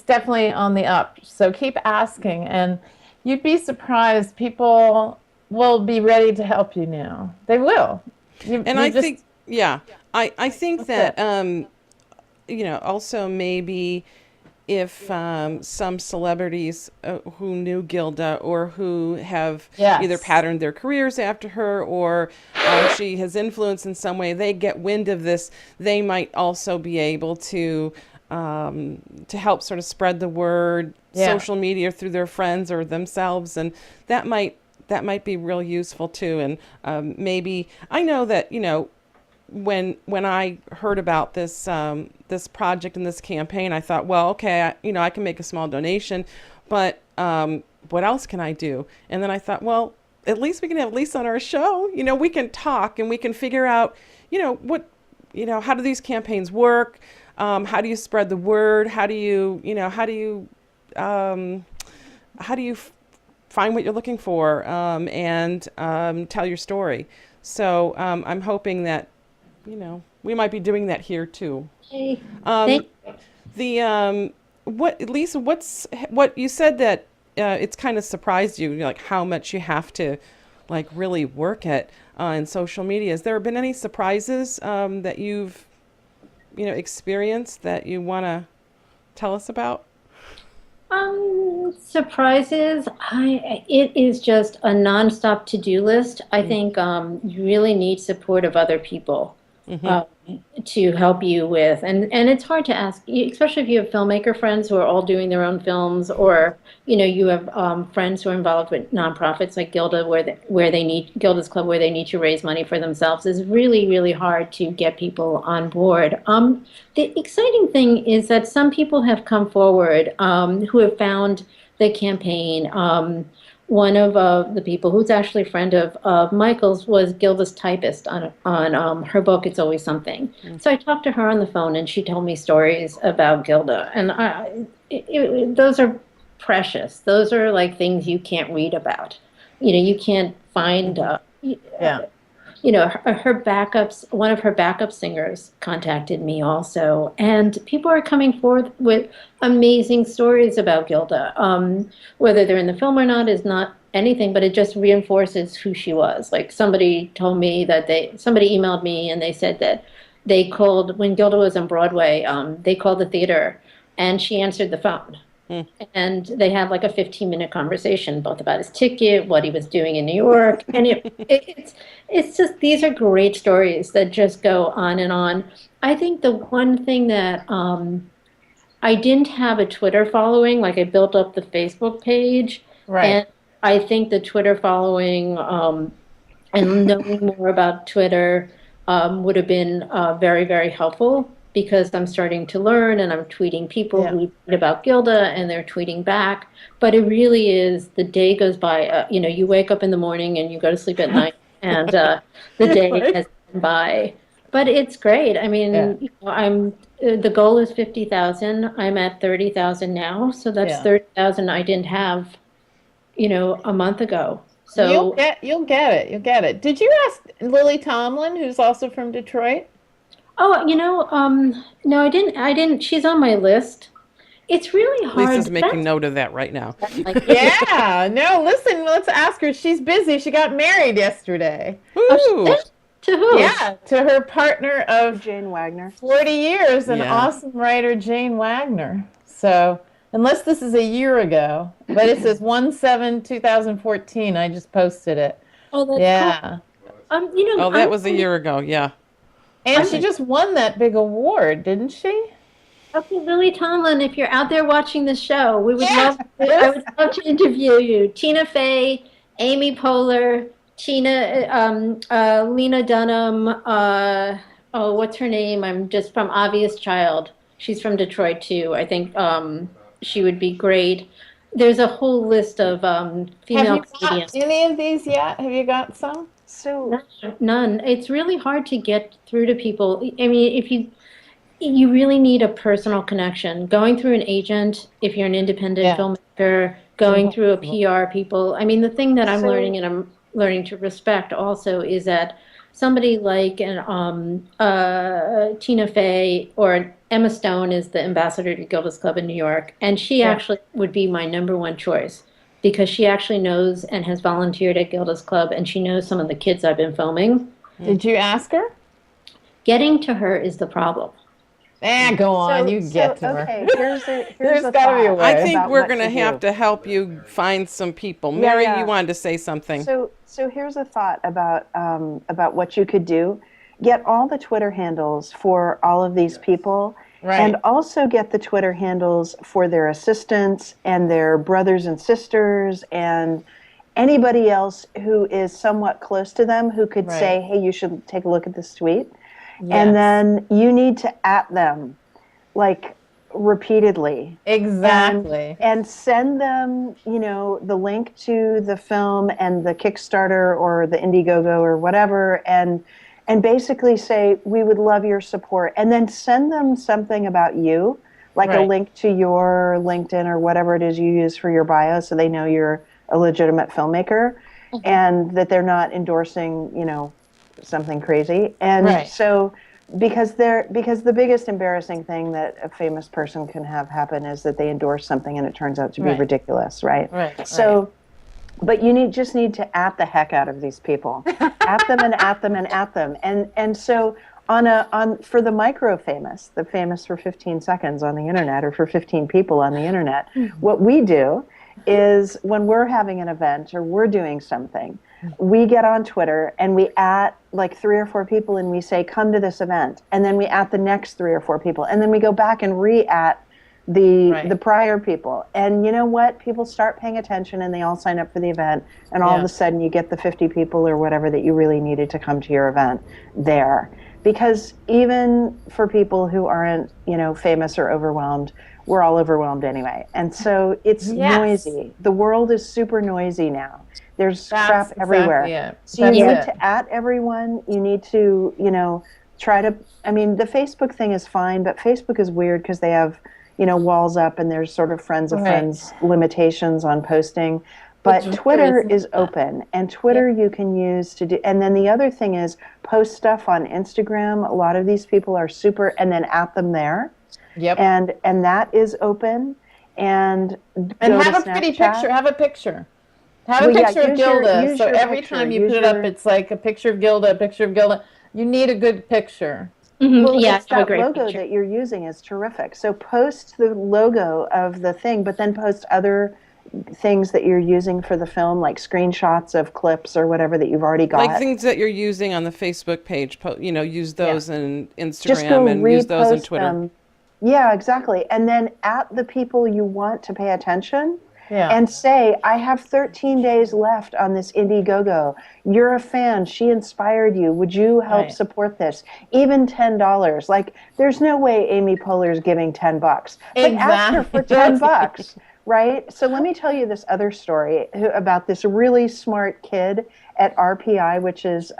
definitely on the up. So keep asking, and you'd be surprised. People will be ready to help you now. They will. And I think, yeah, I think that, also maybe if some celebrities who knew Gilda or who have Yes. either patterned their careers after her or she has influenced in some way, they get wind of this, they might also be able to help sort of spread the word, Yeah. social media through their friends or themselves, and that might be real useful too. And maybe I know that when I heard about this this project and this campaign, I thought, well, okay, I can make a small donation, but what else can I do? And then I thought, well, at least we can have Lisa on our show. We can talk and we can figure out, how do these campaigns work? How do you spread the word? How do you find what you're looking for and tell your story? So I'm hoping that we might be doing that here too. Okay. Um, Lisa, what you said that it's kind of surprised you, like how much you have to like really work at in social media. Has there been any surprises that you've experienced that you want to tell us about? Surprises. It is just a nonstop to-do list. I think you really need support of other people to help you with, and it's hard to ask, especially if you have filmmaker friends who are all doing their own films, or you have friends who are involved with nonprofits like Gilda, where they need Gilda's Club, where they need to raise money for themselves. It's really, really hard to get people on board. The exciting thing is that some people have come forward who have found the campaign. One of the people who's actually a friend of Michael's was Gilda's typist on her book, It's Always Something. So I talked to her on the phone, and she told me stories about Gilda. And those are precious. Those are like things you can't read about. You can't find, Yeah. her backups, one of her backup singers contacted me also, and people are coming forward with amazing stories about Gilda. Whether they're in the film or not is not anything, but it just reinforces who she was. Like somebody told me that somebody emailed me and they said that they called, when Gilda was on Broadway, they called the theater and she answered the phone. And they had like a 15-minute conversation, both about his ticket, what he was doing in New York. And it's just, these are great stories that just go on and on. I think the one thing that I didn't have a Twitter following, like I built up the Facebook page. Right. And I think the Twitter following and knowing more about Twitter would have been very, very helpful, because I'm starting to learn and I'm tweeting people who tweet about Gilda and they're tweeting back. But it really is, the day goes by, you wake up in the morning and you go to sleep at night, and the day has gone by. But it's great. I mean, the goal is 50,000. I'm at 30,000 now. So that's 30,000 I didn't have, a month ago. So you'll get it. You'll get it. Did you ask Lily Tomlin, who's also from Detroit? Oh, no, I didn't. She's on my list. It's really hard. Lisa's making note of that right now. Yeah, no, listen, let's ask her. She's busy. She got married yesterday. Ooh. To who? Yeah, to her partner of Jane Wagner. 40 years, an Yeah. awesome writer, Jane Wagner. So, unless this is a year ago, but it says 1/7/2014. I just posted it. Oh, that's Yeah. cool. Oh, that was a year ago. Yeah. And she just won that big award, didn't she? Okay, Lily Tomlin, if you're out there watching the show, we would Yes. I would love to interview you. Tina Fey, Amy Poehler, Lena Dunham, oh, what's her name? I'm just from Obvious Child. She's from Detroit too. I think she would be great. There's a whole list of Have female you got comedians. any of these yet? Have you got some? So None. It's really hard to get through to people. I mean, if you really need a personal connection. Going through an agent, if you're an independent Yeah. filmmaker, going through a PR people. I mean, the thing that I'm So- learning, and I'm learning to respect also, is that somebody like Tina Fey or Emma Stone is the ambassador to Gilda's Club in New York, and she actually would be my number one choice because she actually knows and has volunteered at Gilda's Club, and she knows some of the kids I've been filming. Did you ask her? Getting to her is the problem. Go on, you get to her. Okay, here's There's a gotta be a thought way. I think about we're what going to do. have to help you find some people. Mary, yeah. you wanted to say something. So here's a thought about what you could do. Get all the Twitter handles for all of these people, Right. and also get the Twitter handles for their assistants and their brothers and sisters and anybody else who is somewhat close to them who could say, Right. hey, you should take a look at this tweet. Yes. And then you need to them like repeatedly. Exactly. And send them, the link to the film and the Kickstarter or the Indiegogo or whatever, and basically say, we would love your support. And then send them something about you, like a Right. link to your LinkedIn or whatever it is you use for your bio so they know you're a legitimate filmmaker and that they're not endorsing, something crazy. And Right. so because the biggest embarrassing thing that a famous person can have happen is that they endorse something and it turns out to be Right. ridiculous, right? Right, So, but you just need to the heck out of these people, at them and at them and at them, and so for the micro famous, the famous for 15 seconds on the internet or for 15 people on the internet, what we do is when we're having an event or we're doing something, we get on Twitter and we at like 3 or 4 people and we say, come to this event. And then we at the next 3 or 4 people. And then we go back and at the prior people. And you know what? People start paying attention and they all sign up for the event. And all of a sudden you get the 50 people or whatever that you really needed to come to your event there. Because even for people who aren't, famous or overwhelmed, we're all overwhelmed anyway. And so it's noisy. The world is super noisy now. There's crap everywhere. Exactly it. So you That's need it. to at everyone. You need to, try to, I mean, the Facebook thing is fine, but Facebook is weird because they have, walls up and there's sort of friends of friends limitations on posting. But Which Twitter is is open, and Twitter you can use to do. And then the other thing is post stuff on Instagram. A lot of these people are super, and then at them there. Yep. And that is open. And go have to a pretty Snapchat. picture. Have a picture. Have Well, a yeah, picture of use your- Gilda. use So your every picture. time you Use put it up, your- it's like a picture of Gilda, a picture of Gilda. You need a good picture. Well, Yeah, it's I have a that great logo picture. that you're using is terrific. So post the logo of the thing, but then post other things that you're using for the film, like screenshots of clips or whatever that you've already got. Like things that you're using on the Facebook page, use those in Just go Instagram and use those on repost Twitter. them. Yeah, exactly. And then at the people you want to pay attention and say, I have 13 days left on this Indiegogo. You're a fan. She inspired you. Would you help support this? Even $10. Like, there's no way Amy Poehler's giving $10. But ask her for $10. Right? So let me tell you this other story about this really smart kid at RPI, which is,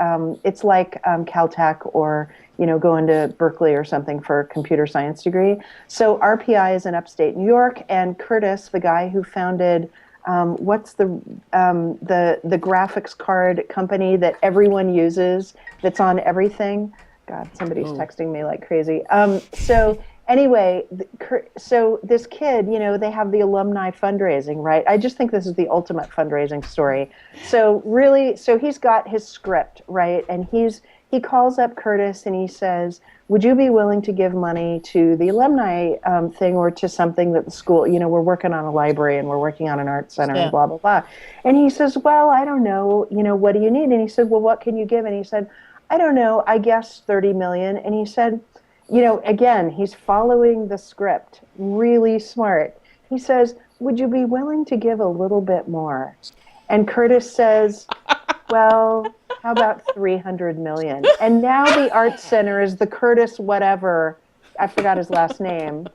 it's like Caltech or, going to Berkeley or something for a computer science degree. So RPI is in upstate New York, and Curtis, the guy who founded, what's the graphics card company that everyone uses that's on everything? God, somebody's texting me like crazy. Anyway, so this kid, they have the alumni fundraising, right? I just think this is the ultimate fundraising story. So he's got his script, right? And he's he calls up Curtis and he says, would you be willing to give money to the alumni thing or to something that the school, we're working on a library and we're working on an art center and blah, blah, blah. And he says, well, I don't know, what do you need? And he said, well, what can you give? And he said, I don't know, I guess 30 million. And he said, again, he's following the script, really smart. He says, would you be willing to give a little bit more? And Curtis says, well, how about 300 million? And now the art center is the Curtis whatever, I forgot his last name,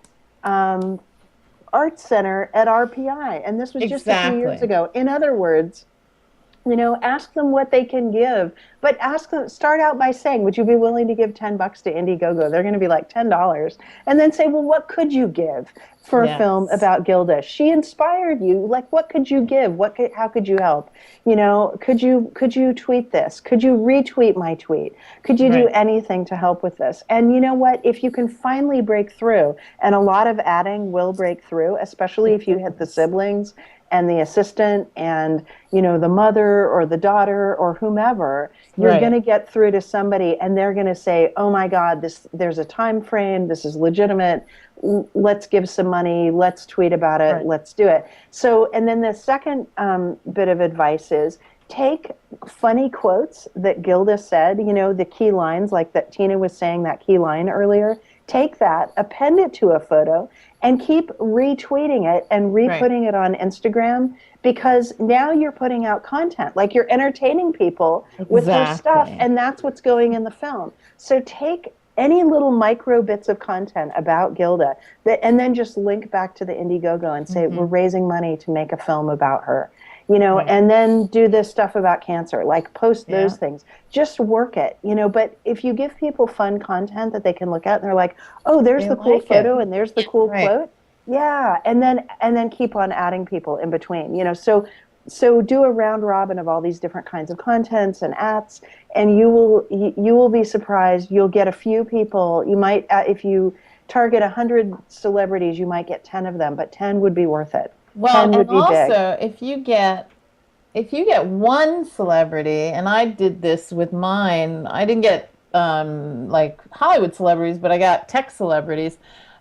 art center at RPI. And this was just a few years ago. In other words, ask them what they can give, but start out by saying, would you be willing to give $10 to Indiegogo? They're going to be like $10. And then say, well, what could you give for a film about Gilda? She inspired you. Like, what could you give? How could you help? Could you tweet this? Could you retweet my tweet? Could you do anything to help with this? And you know what? If you can finally break through, and a lot of adding will break through, especially if you hit the siblings and the assistant and, the mother or the daughter or whomever, you're going to get through to somebody and they're going to say, oh my God, there's a time frame. This is legitimate. Let's give some money. Let's tweet about it. Let's do it. So, and then the second bit of advice is take funny quotes that Gilda said, the key lines, like that Tina was saying, that key line earlier. Take that, append it to a photo, and keep retweeting it and re-putting it on Instagram, because now you're putting out content. Like, you're entertaining people with her stuff, and that's what's going in the film. So take any little micro bits of content about Gilda and then just link back to the Indiegogo and say, we're raising money to make a film about her. And then do this stuff about cancer, like post those things, just work it, but if you give people fun content that they can look at and they're like, oh, there's the cool photo and there's the cool quote. Yeah. And then keep on adding people in between, so do a round robin of all these different kinds of contents and apps, and you will be surprised. You'll get a few people. You might, if you target 100 celebrities, you might get 10 of them, but 10 would be worth it. Well, and also, if you get one celebrity, and I did this with mine, I didn't get like Hollywood celebrities, but I got tech celebrities.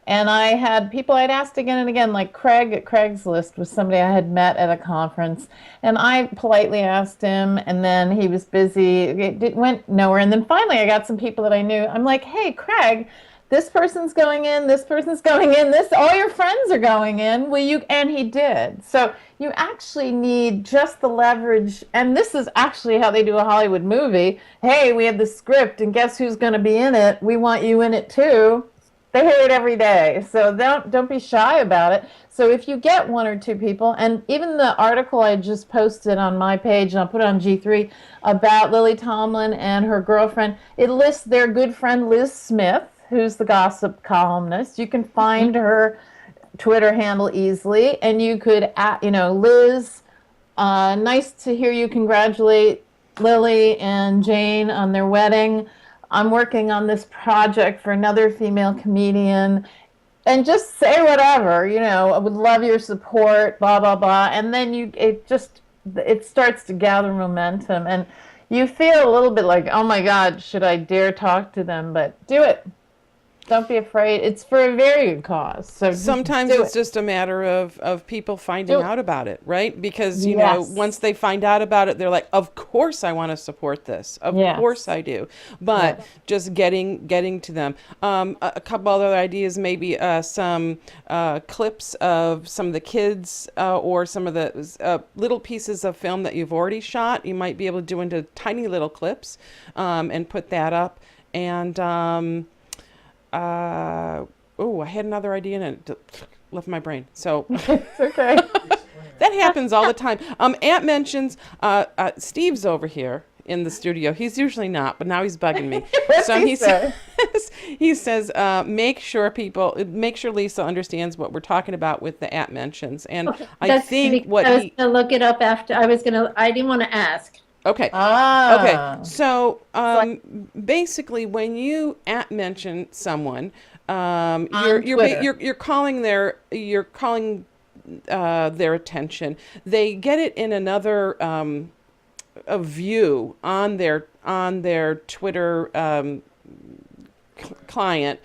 And I had people I'd asked again and again, like Craig at Craigslist was somebody I had met at a conference. And I politely asked him, and then he was busy. It went nowhere. And then finally I got some people that I knew. I'm like, hey, Craig, this person's going in, this person's going in, all your friends are going in. Will you? And he did. So you actually need just the leverage. And this is actually how they do a Hollywood movie. Hey, we have the script, and guess who's going to be in it? We want you in it too. They hear it every day. So don't be shy about it. So if you get one or two people, and even the article I just posted on my page, and I'll put it on G3, about Lily Tomlin and her girlfriend, it lists their good friend Liz Smith, who's the gossip columnist. You can find her Twitter handle easily, and you could, Liz, nice to hear you congratulate Lily and Jane on their wedding. I'm working on this project for another female comedian, and just say whatever, I would love your support, blah, blah, blah. And then it starts to gather momentum, and you feel a little bit like, oh my God, should I dare talk to them? But do it. Don't be afraid. It's for a very good cause. So sometimes it's just a matter of people finding out about it, right? Because, once they find out about it, they're like, of course I want to support this. Of course I do. But just getting to them. A couple other ideas, maybe some clips of some of the kids or some of the little pieces of film that you've already shot. You might be able to do into tiny little clips and put that up. And... I had another idea and it left my brain. So it's okay. That happens all the time. Aunt mentions Steve's over here in the studio. He's usually not, but now he's bugging me. So he says, make sure Lisa understands what we're talking about with the Aunt mentions. And I think what I was gonna look it up after. I didn't want to ask. Okay. Okay. So basically, when you mention someone, you're calling their attention. They get it in another a view on their on their Twitter client.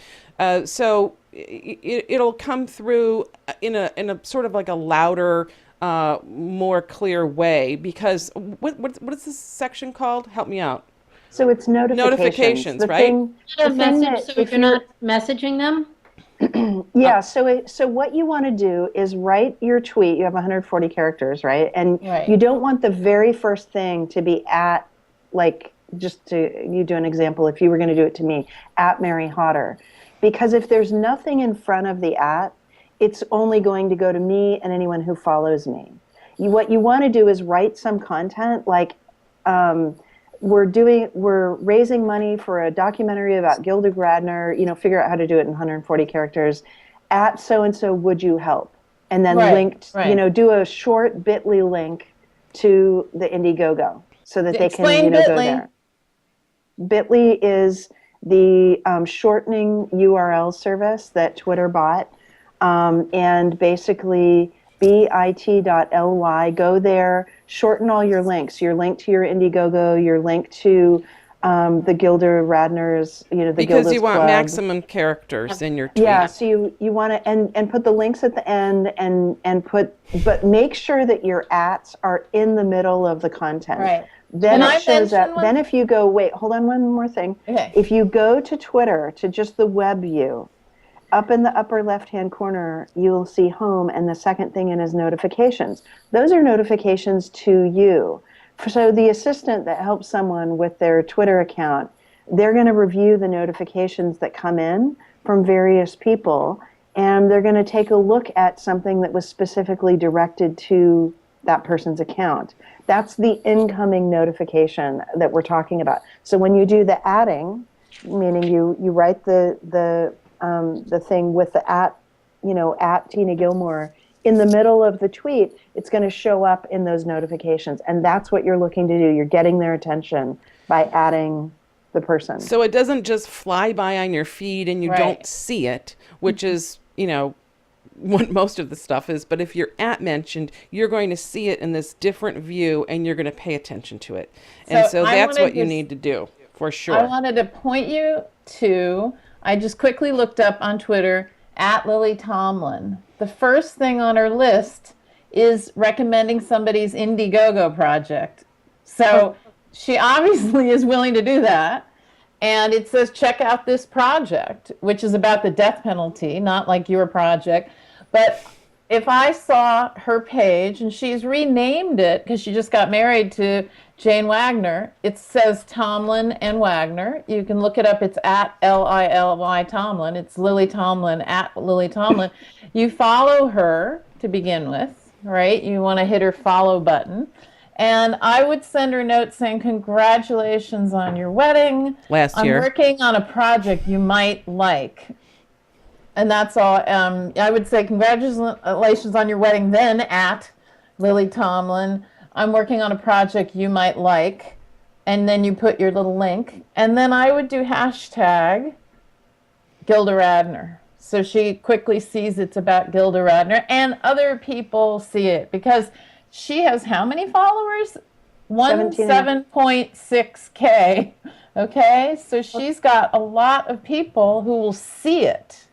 So it'll come through in a sort of like a louder, more clear way. Because what is this section called? Help me out. So it's Notifications, The right? thing, A the thing message, that so if if you're not messaging them? yeah, so what you want to do is write your tweet. You have 140 characters, right? And Right. you don't want the very first thing to be at, like, just to you do an example, if you were going to do it to me, at Mary Hodder. Because if there's nothing in front of the at, it's only going to go to me and anyone who follows me. What you want to do is write some content like, we're raising money for a documentary about Gilda Gradner, figure out how to do it in 140 characters, at so and so, would you help? And then linked, do a short bit.ly link to the Indiegogo so that they can Explain go bit.ly. there. Bit.ly is the shortening URL service that Twitter bought, and basically bit.ly, go there, shorten all your links, your link to your Indiegogo, your link to the Gilda Radner's, the Because Gilda's you want Club. maximum characters in your tweet. Yeah, so you want to and put the links at the end and but make sure that your ats are in the middle of the content. Right. Then Can I it shows mention up. one? Then if you go, wait, hold on one more thing. Okay. If you go to Twitter, to just the web view, up in the upper left-hand corner, you'll see home, and the second thing in is notifications. Those are notifications to you. So the assistant that helps someone with their Twitter account, they're going to review the notifications that come in from various people, and they're going to take a look at something that was specifically directed to that person's account. That's the incoming notification that we're talking about. So when you do the adding, meaning you write the thing with the at Tina Gilmore in the middle of the tweet, it's going to show up in those notifications. And that's what you're looking to do. You're getting their attention by adding the person. So it doesn't just fly by on your feed and you Right. don't see it, which is, what most of the stuff is. But if you're at mentioned, you're going to see it in this different view and you're going to pay attention to it. And So so I that's wanted what you to need to do for sure. I wanted to point you to, I just quickly looked up on Twitter, at Lily Tomlin. The first thing on her list is recommending somebody's Indiegogo project. So she obviously is willing to do that. And it says, check out this project, which is about the death penalty, not like your project. But if I saw her page, and she's renamed it because she just got married to Jane Wagner, it says Tomlin and Wagner. You can look it up. It's at Lily Tomlin. It's Lily Tomlin, at Lily Tomlin. You follow her to begin with, right? You want to hit her follow button. And I would send her a note saying, congratulations on your wedding. Last year. I'm working on a project you might like. And that's all. I would say congratulations on your wedding, then at Lily Tomlin. I'm working on a project you might like. And then you put your little link. And then I would do hashtag Gilda Radner. So she quickly sees it's about Gilda Radner and other people see it because she has how many followers? 7.6K. Okay, so she's got a lot of people who will see it.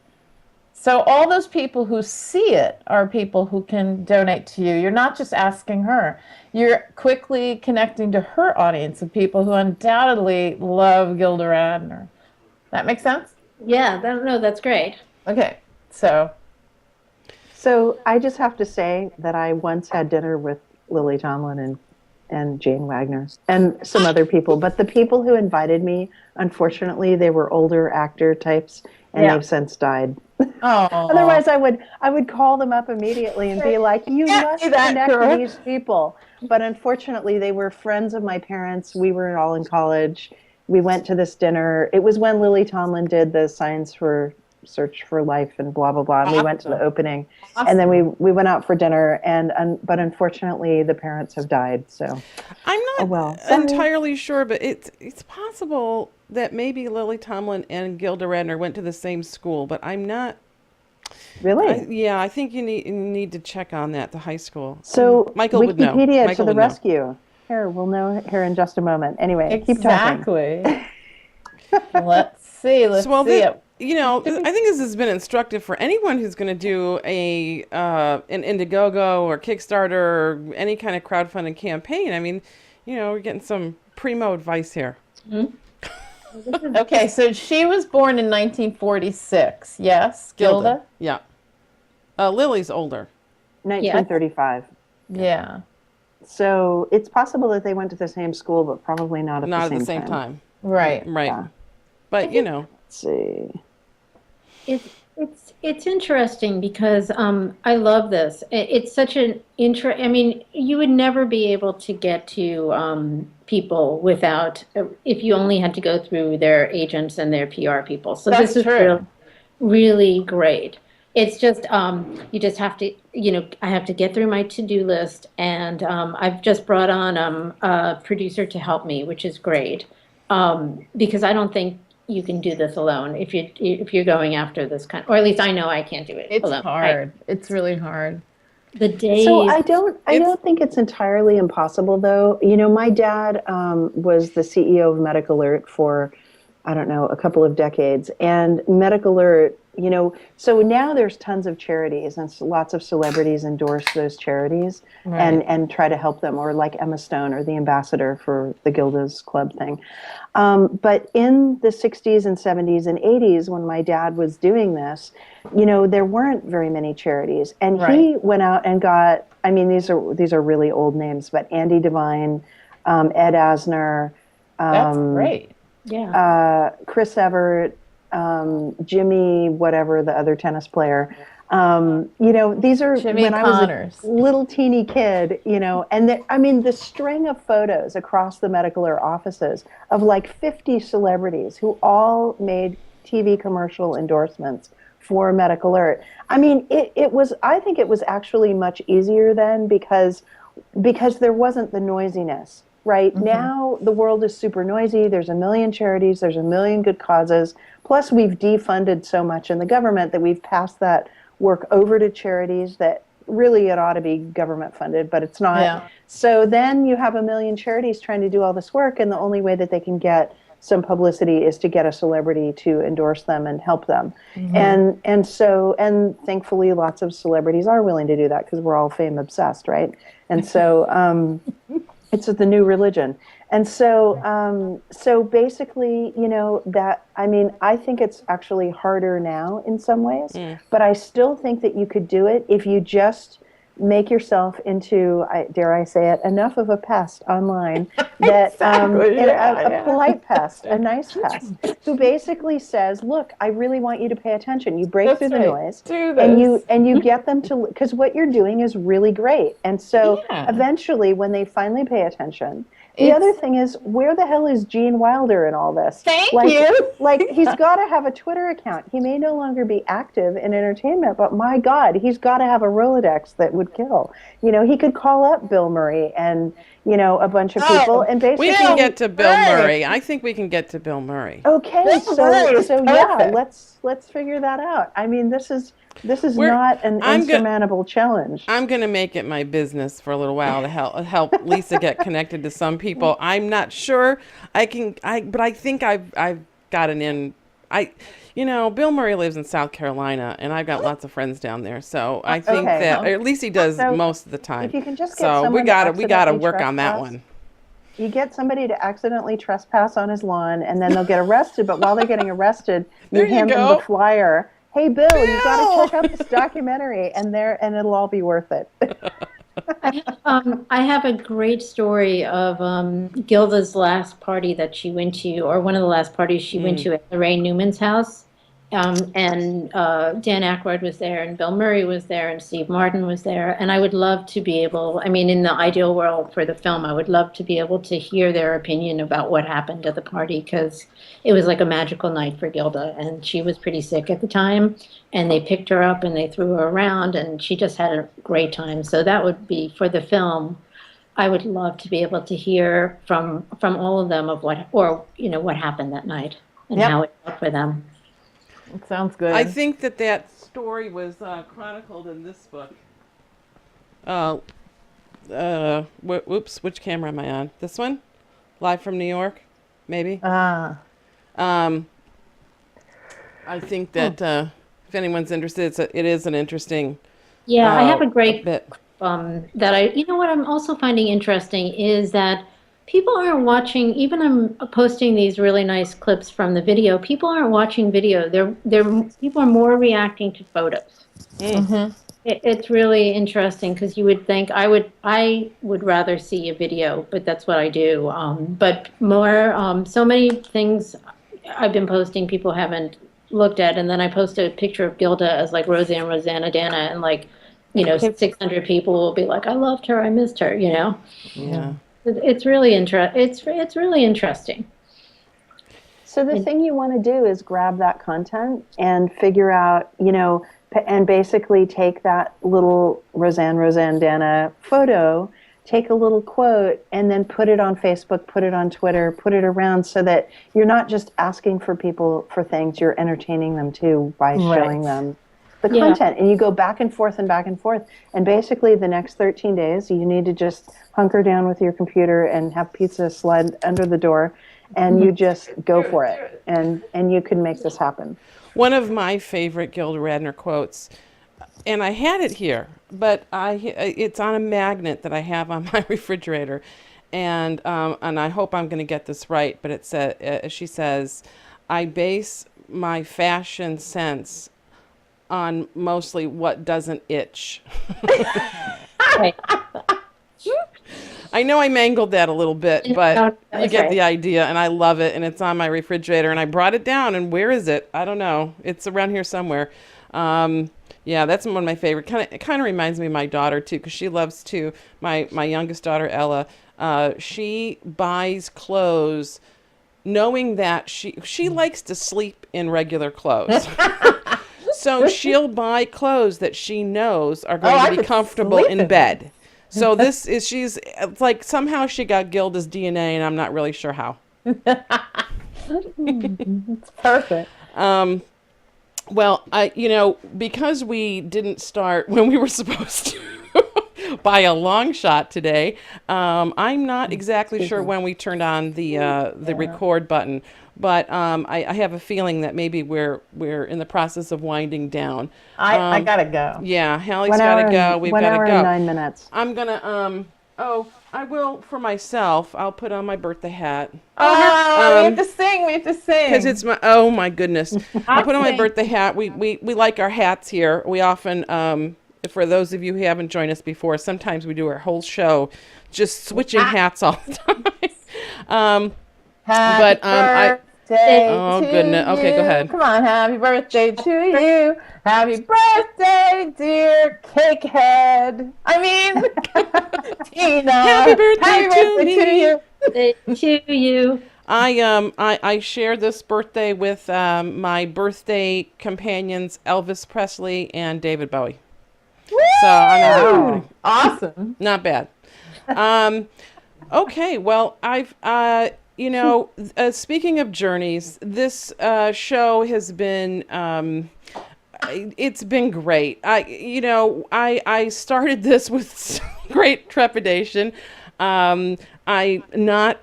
So all those people who see it are people who can donate to you. You're not just asking her. You're quickly connecting to her audience of people who undoubtedly love Gilda Radner. That make sense? Yeah, that's great. Okay, so So I just have to say that I once had dinner with Lily Tomlin and Jane Wagner and some other people, but the people who invited me, unfortunately, they were older actor types, and they've since died. oh, Otherwise, I would call them up immediately and be like, "You Can't must do that, connect girl." with these people." But unfortunately, they were friends of my parents. We were all in college. We went to this dinner. It was when Lily Tomlin did the Science for Search for Life and blah blah blah. And we went to the opening, and then we went out for dinner. But unfortunately, the parents have died. So I'm not well, sorry. entirely sure, but it's possible that maybe Lily Tomlin and Gilda Radner went to the same school, but I'm not. really. I think you need to check on that. The high school. So Michael would know. Wikipedia to Michael the would know. rescue. Here, we'll know here in just a moment. Anyway, keep talking. Exactly. Let's see. Let's Well, see. I think this has been instructive for anyone who's going to do an Indiegogo or Kickstarter or any kind of crowdfunding campaign. I mean, we're getting some primo advice here. Okay, so she was born in 1946. Yes, Gilda? Yeah. Lily's older. 1935. Yeah. So it's possible that they went to the same school, but probably not at Not the at the same same time. time. Right. Right. Yeah. But, Let's see. It's interesting because I love this. It's such an I mean, you would never be able to get to people without if you only had to go through their agents and their PR people. So That's this is true. really great. It's just you just have to, I have to get through my to-do list, and I've just brought on a producer to help me, which is great because I don't think you can do this alone if you're going after this kind, or at least I know I can't do it It's alone. hard. It's really hard. The days. So I don't think it's entirely impossible, though. My dad was the CEO of Medical Alert for, I don't know, a couple of decades, and Medical Alert. So now there's tons of charities and lots of celebrities endorse those charities and try to help them, or like Emma Stone or the ambassador for the Gilda's Club thing. But in the 60s and 70s and 80s, when my dad was doing this, there weren't very many charities. And he went out and got, I mean, these are really old names, but Andy Devine, Ed Asner. That's great. Yeah. Chris Evert, Jimmy, whatever the other tennis player. These are Jimmy when Connors. I was a little teeny kid, and the string of photos across the Medical Alert offices of like 50 celebrities who all made TV commercial endorsements for Medical Alert. I mean, I think it was actually much easier then because there wasn't the noisiness. Right now, the world is super noisy. There's a million charities. There's a million good causes. Plus, we've defunded so much in the government that we've passed that work over to charities that really it ought to be government funded, but it's not. Yeah. So then you have a million charities trying to do all this work, and the only way that they can get some publicity is to get a celebrity to endorse them and help them. And thankfully, lots of celebrities are willing to do that because we're all fame obsessed, right? And so. It's the new religion. And so basically, I think it's actually harder now in some ways, but I still think that you could do it if you just make yourself into, dare I say it, enough of a pest online that a polite pest, a nice pest, who basically says, "Look, I really want you to pay attention." You break through the noise, and you get them to, because what you're doing is really great. And so eventually, when they finally pay attention. The other thing is, where the hell is Gene Wilder in all this? Thank you. Like, he's got to have a Twitter account. He may no longer be active in entertainment, but my God, he's got to have a Rolodex that would kill. He could call up Bill Murray and, a bunch of people. And basically, we can get to Bill Murray. I think we can get to Bill Murray. Okay, so yeah, let's figure that out. I mean, this is not an insurmountable challenge. I'm going to make it my business for a little while to help Lisa get connected to some people. I'm not sure but I think I've gotten in. Bill Murray lives in South Carolina, and I've got lots of friends down there. So I think that, or at least he does most of the time. If you can just get so someone we gotta work on that one. You get somebody to accidentally trespass on his lawn, and then they'll get arrested. But while they're getting arrested, you hand them the flyer. Hey, Bill, you've got to check out this documentary, and it'll all be worth it. I have a great story of Gilda's last party that she went to, or one of the last parties she went to at Lorraine Newman's house. And Dan Aykroyd was there, and Bill Murray was there, and Steve Martin was there. And I would love to be able, in the ideal world for the film, I would love to be able to hear their opinion about what happened at the party, because it was like a magical night for Gilda. And she was pretty sick at the time, and they picked her up and they threw her around, and she just had a great time. So that would be, for the film, I would love to be able to hear from all of them of what happened that night and how it felt for them. It sounds good. I think that story was chronicled in this book. whoops, which camera am I on? This one? Live from New York, maybe? Ah. I think that if anyone's interested, it is an interesting Yeah, I have a great bit. that you know what I'm also finding interesting is that people aren't watching, even I'm posting these really nice clips from the video, people aren't watching video. People are more reacting to photos. It's really interesting because you would think I would rather see a video, but that's what I do. But more, so many things I've been posting people haven't looked at, and then I post a picture of Gilda as like Rosanna Dana, and like, 600 people will be like, I loved her, I missed her, Yeah. It's really it's really interesting. So the thing you want to do is grab that content and figure out, and basically take that little Roseanne Dana photo, take a little quote, and then put it on Facebook, put it on Twitter, put it around so that you're not just asking for people for things, you're entertaining them too by showing them the content. And you go back and forth and back and forth. And basically the next 13 days, you need to just hunker down with your computer and have pizza slide under the door, and you just go for it. And you can make this happen. One of my favorite Gilda Radner quotes, and I had it here, but it's on a magnet that I have on my refrigerator, and I hope I'm going to get this right, but she says, I base my fashion sense on mostly what doesn't itch. Right. I know I mangled that a little bit, but No, you get the idea, and I love it, and it's on my refrigerator, and I brought it down, and where is it? I don't know. It's around here somewhere. Yeah, that's one of my favorite. It kind of reminds me of my daughter, too, because she loves to, my youngest daughter, Ella, she buys clothes knowing that she likes to sleep in regular clothes. So she'll buy clothes that she knows are going to be comfortable in bed. So it's like somehow she got Gilda's DNA, and I'm not really sure how. It's perfect. Well, because we didn't start when we were supposed to by a long shot today, I'm not exactly sure when we turned on the record button, but I have a feeling that maybe we're in the process of winding down. I gotta go. Yeah, Hallie's gotta go. We've gotta go. 9 minutes. I'm gonna I will for myself. I'll put on my birthday hat. We have to sing. We have to sing. Because it's oh my goodness. I'll put on my birthday hat. We like our hats here. We often for those of you who haven't joined us before, sometimes we do our whole show just switching hats all the time. Happy birthday oh to goodness. Okay, you. go ahead. Come on, happy birthday to you. Happy birthday, dear cakehead. I mean, Tina. Happy birthday to to you. To you. I share this birthday with my birthday companions Elvis Presley and David Bowie. Woo! So I'm Awesome. not bad. Okay, well speaking of journeys, this show has been it's been great. I started this with great trepidation. I'm not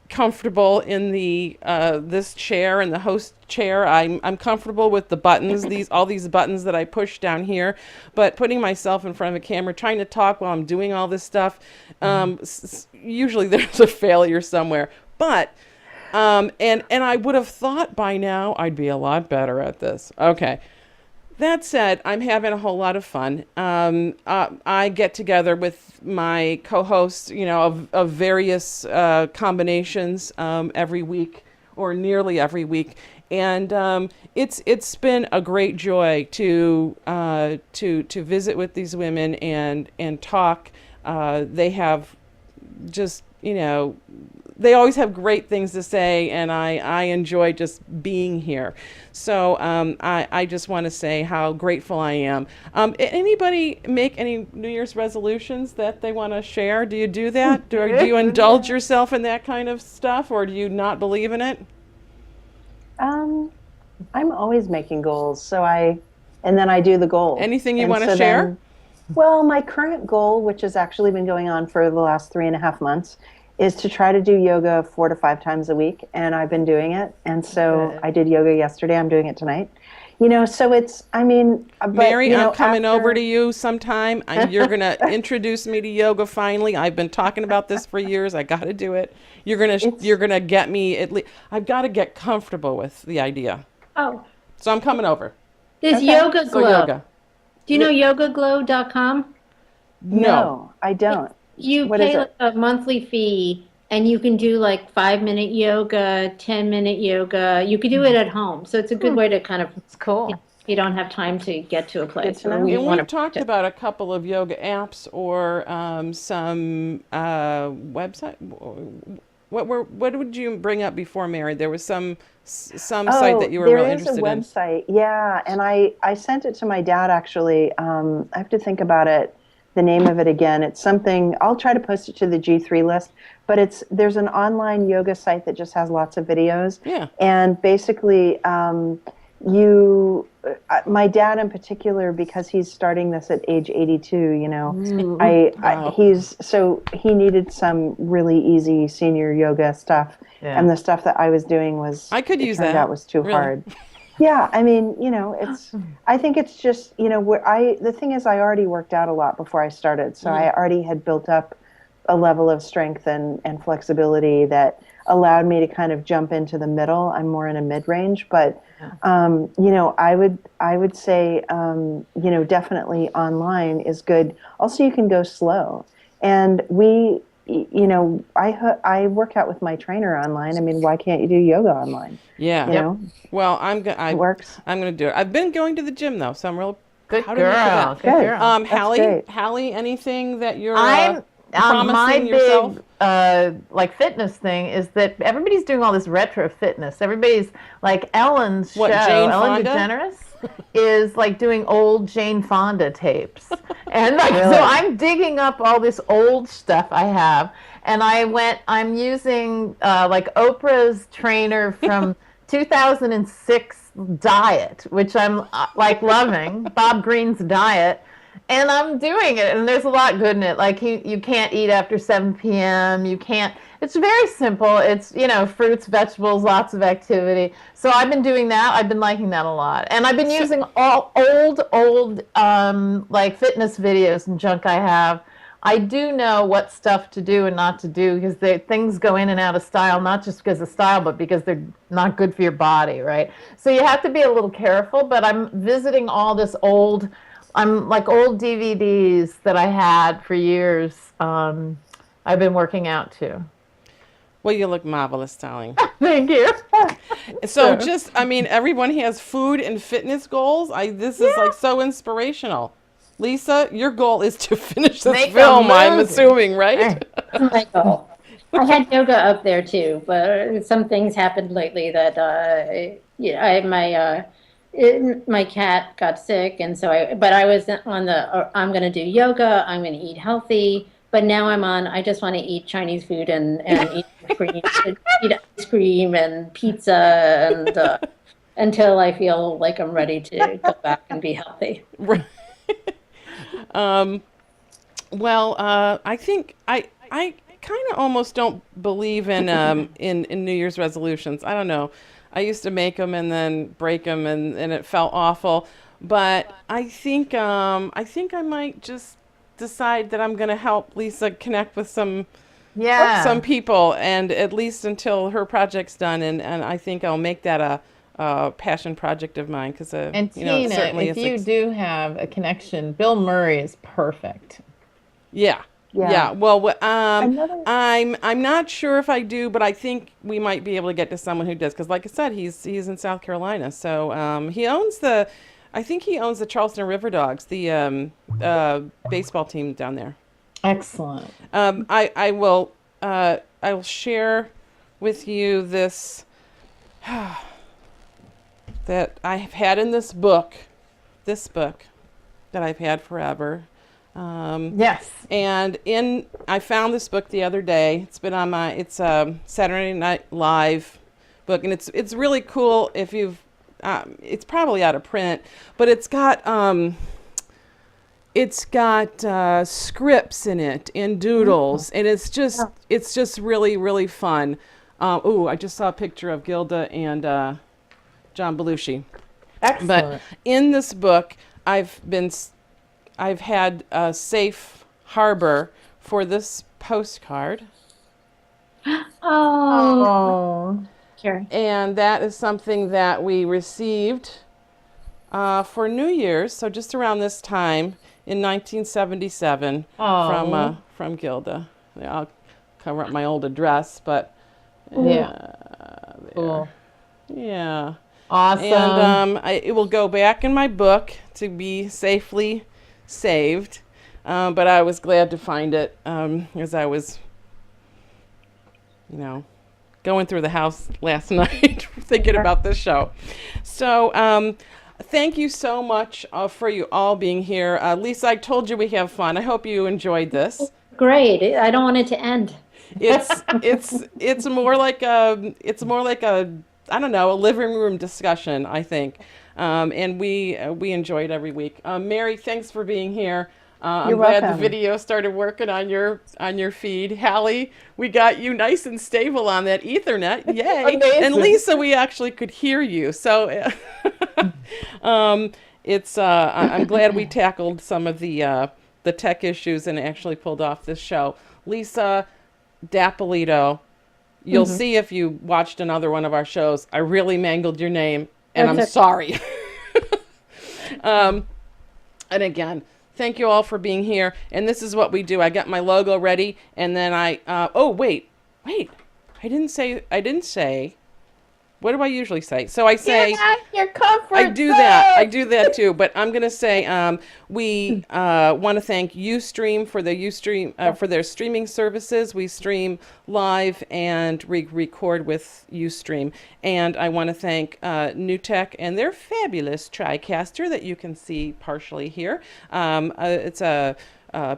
comfortable in the this chair and the host chair. I'm comfortable with the buttons, all these buttons that I push down here, but putting myself in front of a camera, trying to talk while I'm doing all this stuff, usually there's a failure somewhere. But and I would have thought by now I'd be a lot better at this. Okay. That said, I'm having a whole lot of fun. I get together with my co-hosts, of various combinations every week or nearly every week, and it's been a great joy to visit with these women and talk. They have just they always have great things to say, and I enjoy just being here. So I just want to say how grateful I am. Anybody make any New Year's resolutions that they want to share? Do you do that? Do you indulge yourself in that kind of stuff, or do you not believe in it? I'm always making goals, and then I do the goal. Anything you And want to so share? then, Well, my current goal, which has actually been going on for the last 3.5 months, is to try to do yoga 4 to 5 times a week. And I've been doing it. And so Good. I did yoga yesterday. I'm doing it tonight. So it's, I mean, but, Mary, I'm coming over after- to you sometime. You're gonna introduce me to yoga finally. I've been talking about this for years. I got to do it. You're gonna get me at least. I've got to get comfortable with the idea. Oh, So I'm coming over. there's Okay. Yoga So Glow. yoga. Do you know yogaglow.com? No. I don't. You What is pay it? like a monthly fee and you can do like 5-minute yoga, 10-minute yoga. You could do it at home. So it's a good way to kind of, It's cool. if you don't have time to get to a place to where know. we And want we've talked about a couple of yoga apps or some website. What would you bring up before, Mary? There was some site that you were real interested there in. is a website, yeah, and I sent it to my dad actually. I have to think about it, the name of it again. It's something, I'll try to post it to the G3 list, but there's an online yoga site that just has lots of videos. Yeah. And basically, my dad in particular, because he's starting this at age 82, he needed some really easy senior yoga stuff. Yeah. And the stuff that I was doing was, I could it use turned that, out was too really. hard. Yeah, I mean, I think it's just, the thing is I already worked out a lot before I started. So I already had built up a level of strength and flexibility that allowed me to kind of jump into the middle. I'm more in a mid-range, but, I would say, definitely online is good. Also, you can go slow. And I work out with my trainer online. I mean, why can't you do yoga online? Yeah. You know, Well, it works. I'm gonna do it. I've been going to the gym though, so I'm real Good proud of you for girl. that. Good Good. girl. great. Hallie, anything that you're I'm my promising big yourself? like fitness thing is that everybody's doing all this retro fitness. Everybody's like Ellen's What, show, Jane Ellen Fonda? DeGeneres is like doing old Jane Fonda tapes. And like Really? so I'm digging up all this old stuff I have and I'm using like Oprah's trainer from 2006 diet, which I'm like loving, Bob Green's diet. And I'm doing it, and there's a lot good in it. Like you can't eat after 7 p.m. You can't. It's very simple. It's fruits, vegetables, lots of activity. So I've been doing that. I've been liking that a lot, and I've been using all old like fitness videos and junk I have. I do know what stuff to do and not to do because things go in and out of style, not just because of style, but because they're not good for your body, right? So you have to be a little careful. But I'm visiting all this old. I'm like old DVDs that I had for years. I've been working out too. Well, you look marvelous, darling. Thank you. So everyone has food and fitness goals. This is like so inspirational. Lisa, your goal is to finish this Make a film, I'm movie. assuming, right? That's my goal. I had yoga up there too, but some things happened lately that my cat got sick, and so I was on I'm going to do yoga, I'm going to eat healthy, but now I just want to eat Chinese food and eat ice cream and pizza and until I feel like I'm ready to go back and be healthy. I think I kind of almost don't believe in New Year's resolutions. I don't know. I used to make them and then break them, and it felt awful. But I think I might just decide that I'm going to help Lisa connect with some people, and at least until her project's done. And I think I'll make that a passion project of mine because And you know, it Tina, certainly if is you do have a connection, Bill Murray is perfect. Yeah. Yeah. Yeah. Well, Another- I'm not sure if I do, but I think we might be able to get to someone who does, because, like I said, he's in South Carolina, so I think he owns the Charleston River Dogs, the baseball team down there. Excellent. I will share with you this that I have had in this book that I've had forever. Yes. And I found this book the other day. It's been on it's a Saturday Night Live book, and it's really cool if you've, it's probably out of print, but it's got, it's got scripts in it and doodles, and it's just really really fun. Oh, I just saw a picture of Gilda and John Belushi. Excellent. But in this book, I've had a safe harbor for this postcard, Oh. Sure. and that is something that we received for New Year's, so just around this time in 1977 Oh. from Gilda. Yeah, I'll cover up my old address, but Yeah. Cool. yeah. Awesome. And it will go back in my book to be safely saved. But I was glad to find it as I was, going through the house last night thinking about this show. So thank you so much for you all being here. Lisa, I told you we have fun. I hope you enjoyed this. Great. I don't want it to end. It's more like a I don't know, a living room discussion, I think, and we enjoy it every week. Mary, thanks for being here. I'm You're glad the welcome. video started working on your feed. Hallie, we got you nice and stable on that Ethernet. Yay! Amazing. And Lisa, we actually could hear you. So I'm glad we tackled some of the tech issues and actually pulled off this show. Lisa Dapolito, you'll see if you watched another one of our shows, I really mangled your name, and I'm That's sorry. And again, thank you all for being here. And this is what we do. I got my logo ready, and then wait. I didn't say. What do I usually say? So I say. Get out your comfort I do zone. that. I do that too. But I'm gonna say we want to thank Ustream for for their streaming services. We stream live and record with Ustream. And I want to thank NewTek and their fabulous TriCaster that you can see partially here. It's a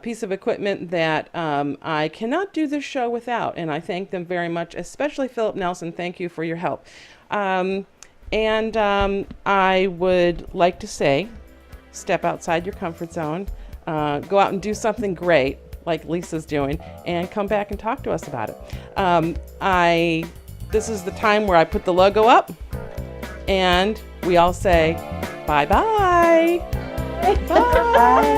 piece of equipment that I cannot do this show without, and I thank them very much, especially Philip Nelson. Thank you for your help. I would like to say, step outside your comfort zone, go out and do something great, like Lisa's doing, and come back and talk to us about it. This is the time where I put the logo up, and we all say bye-bye. Bye.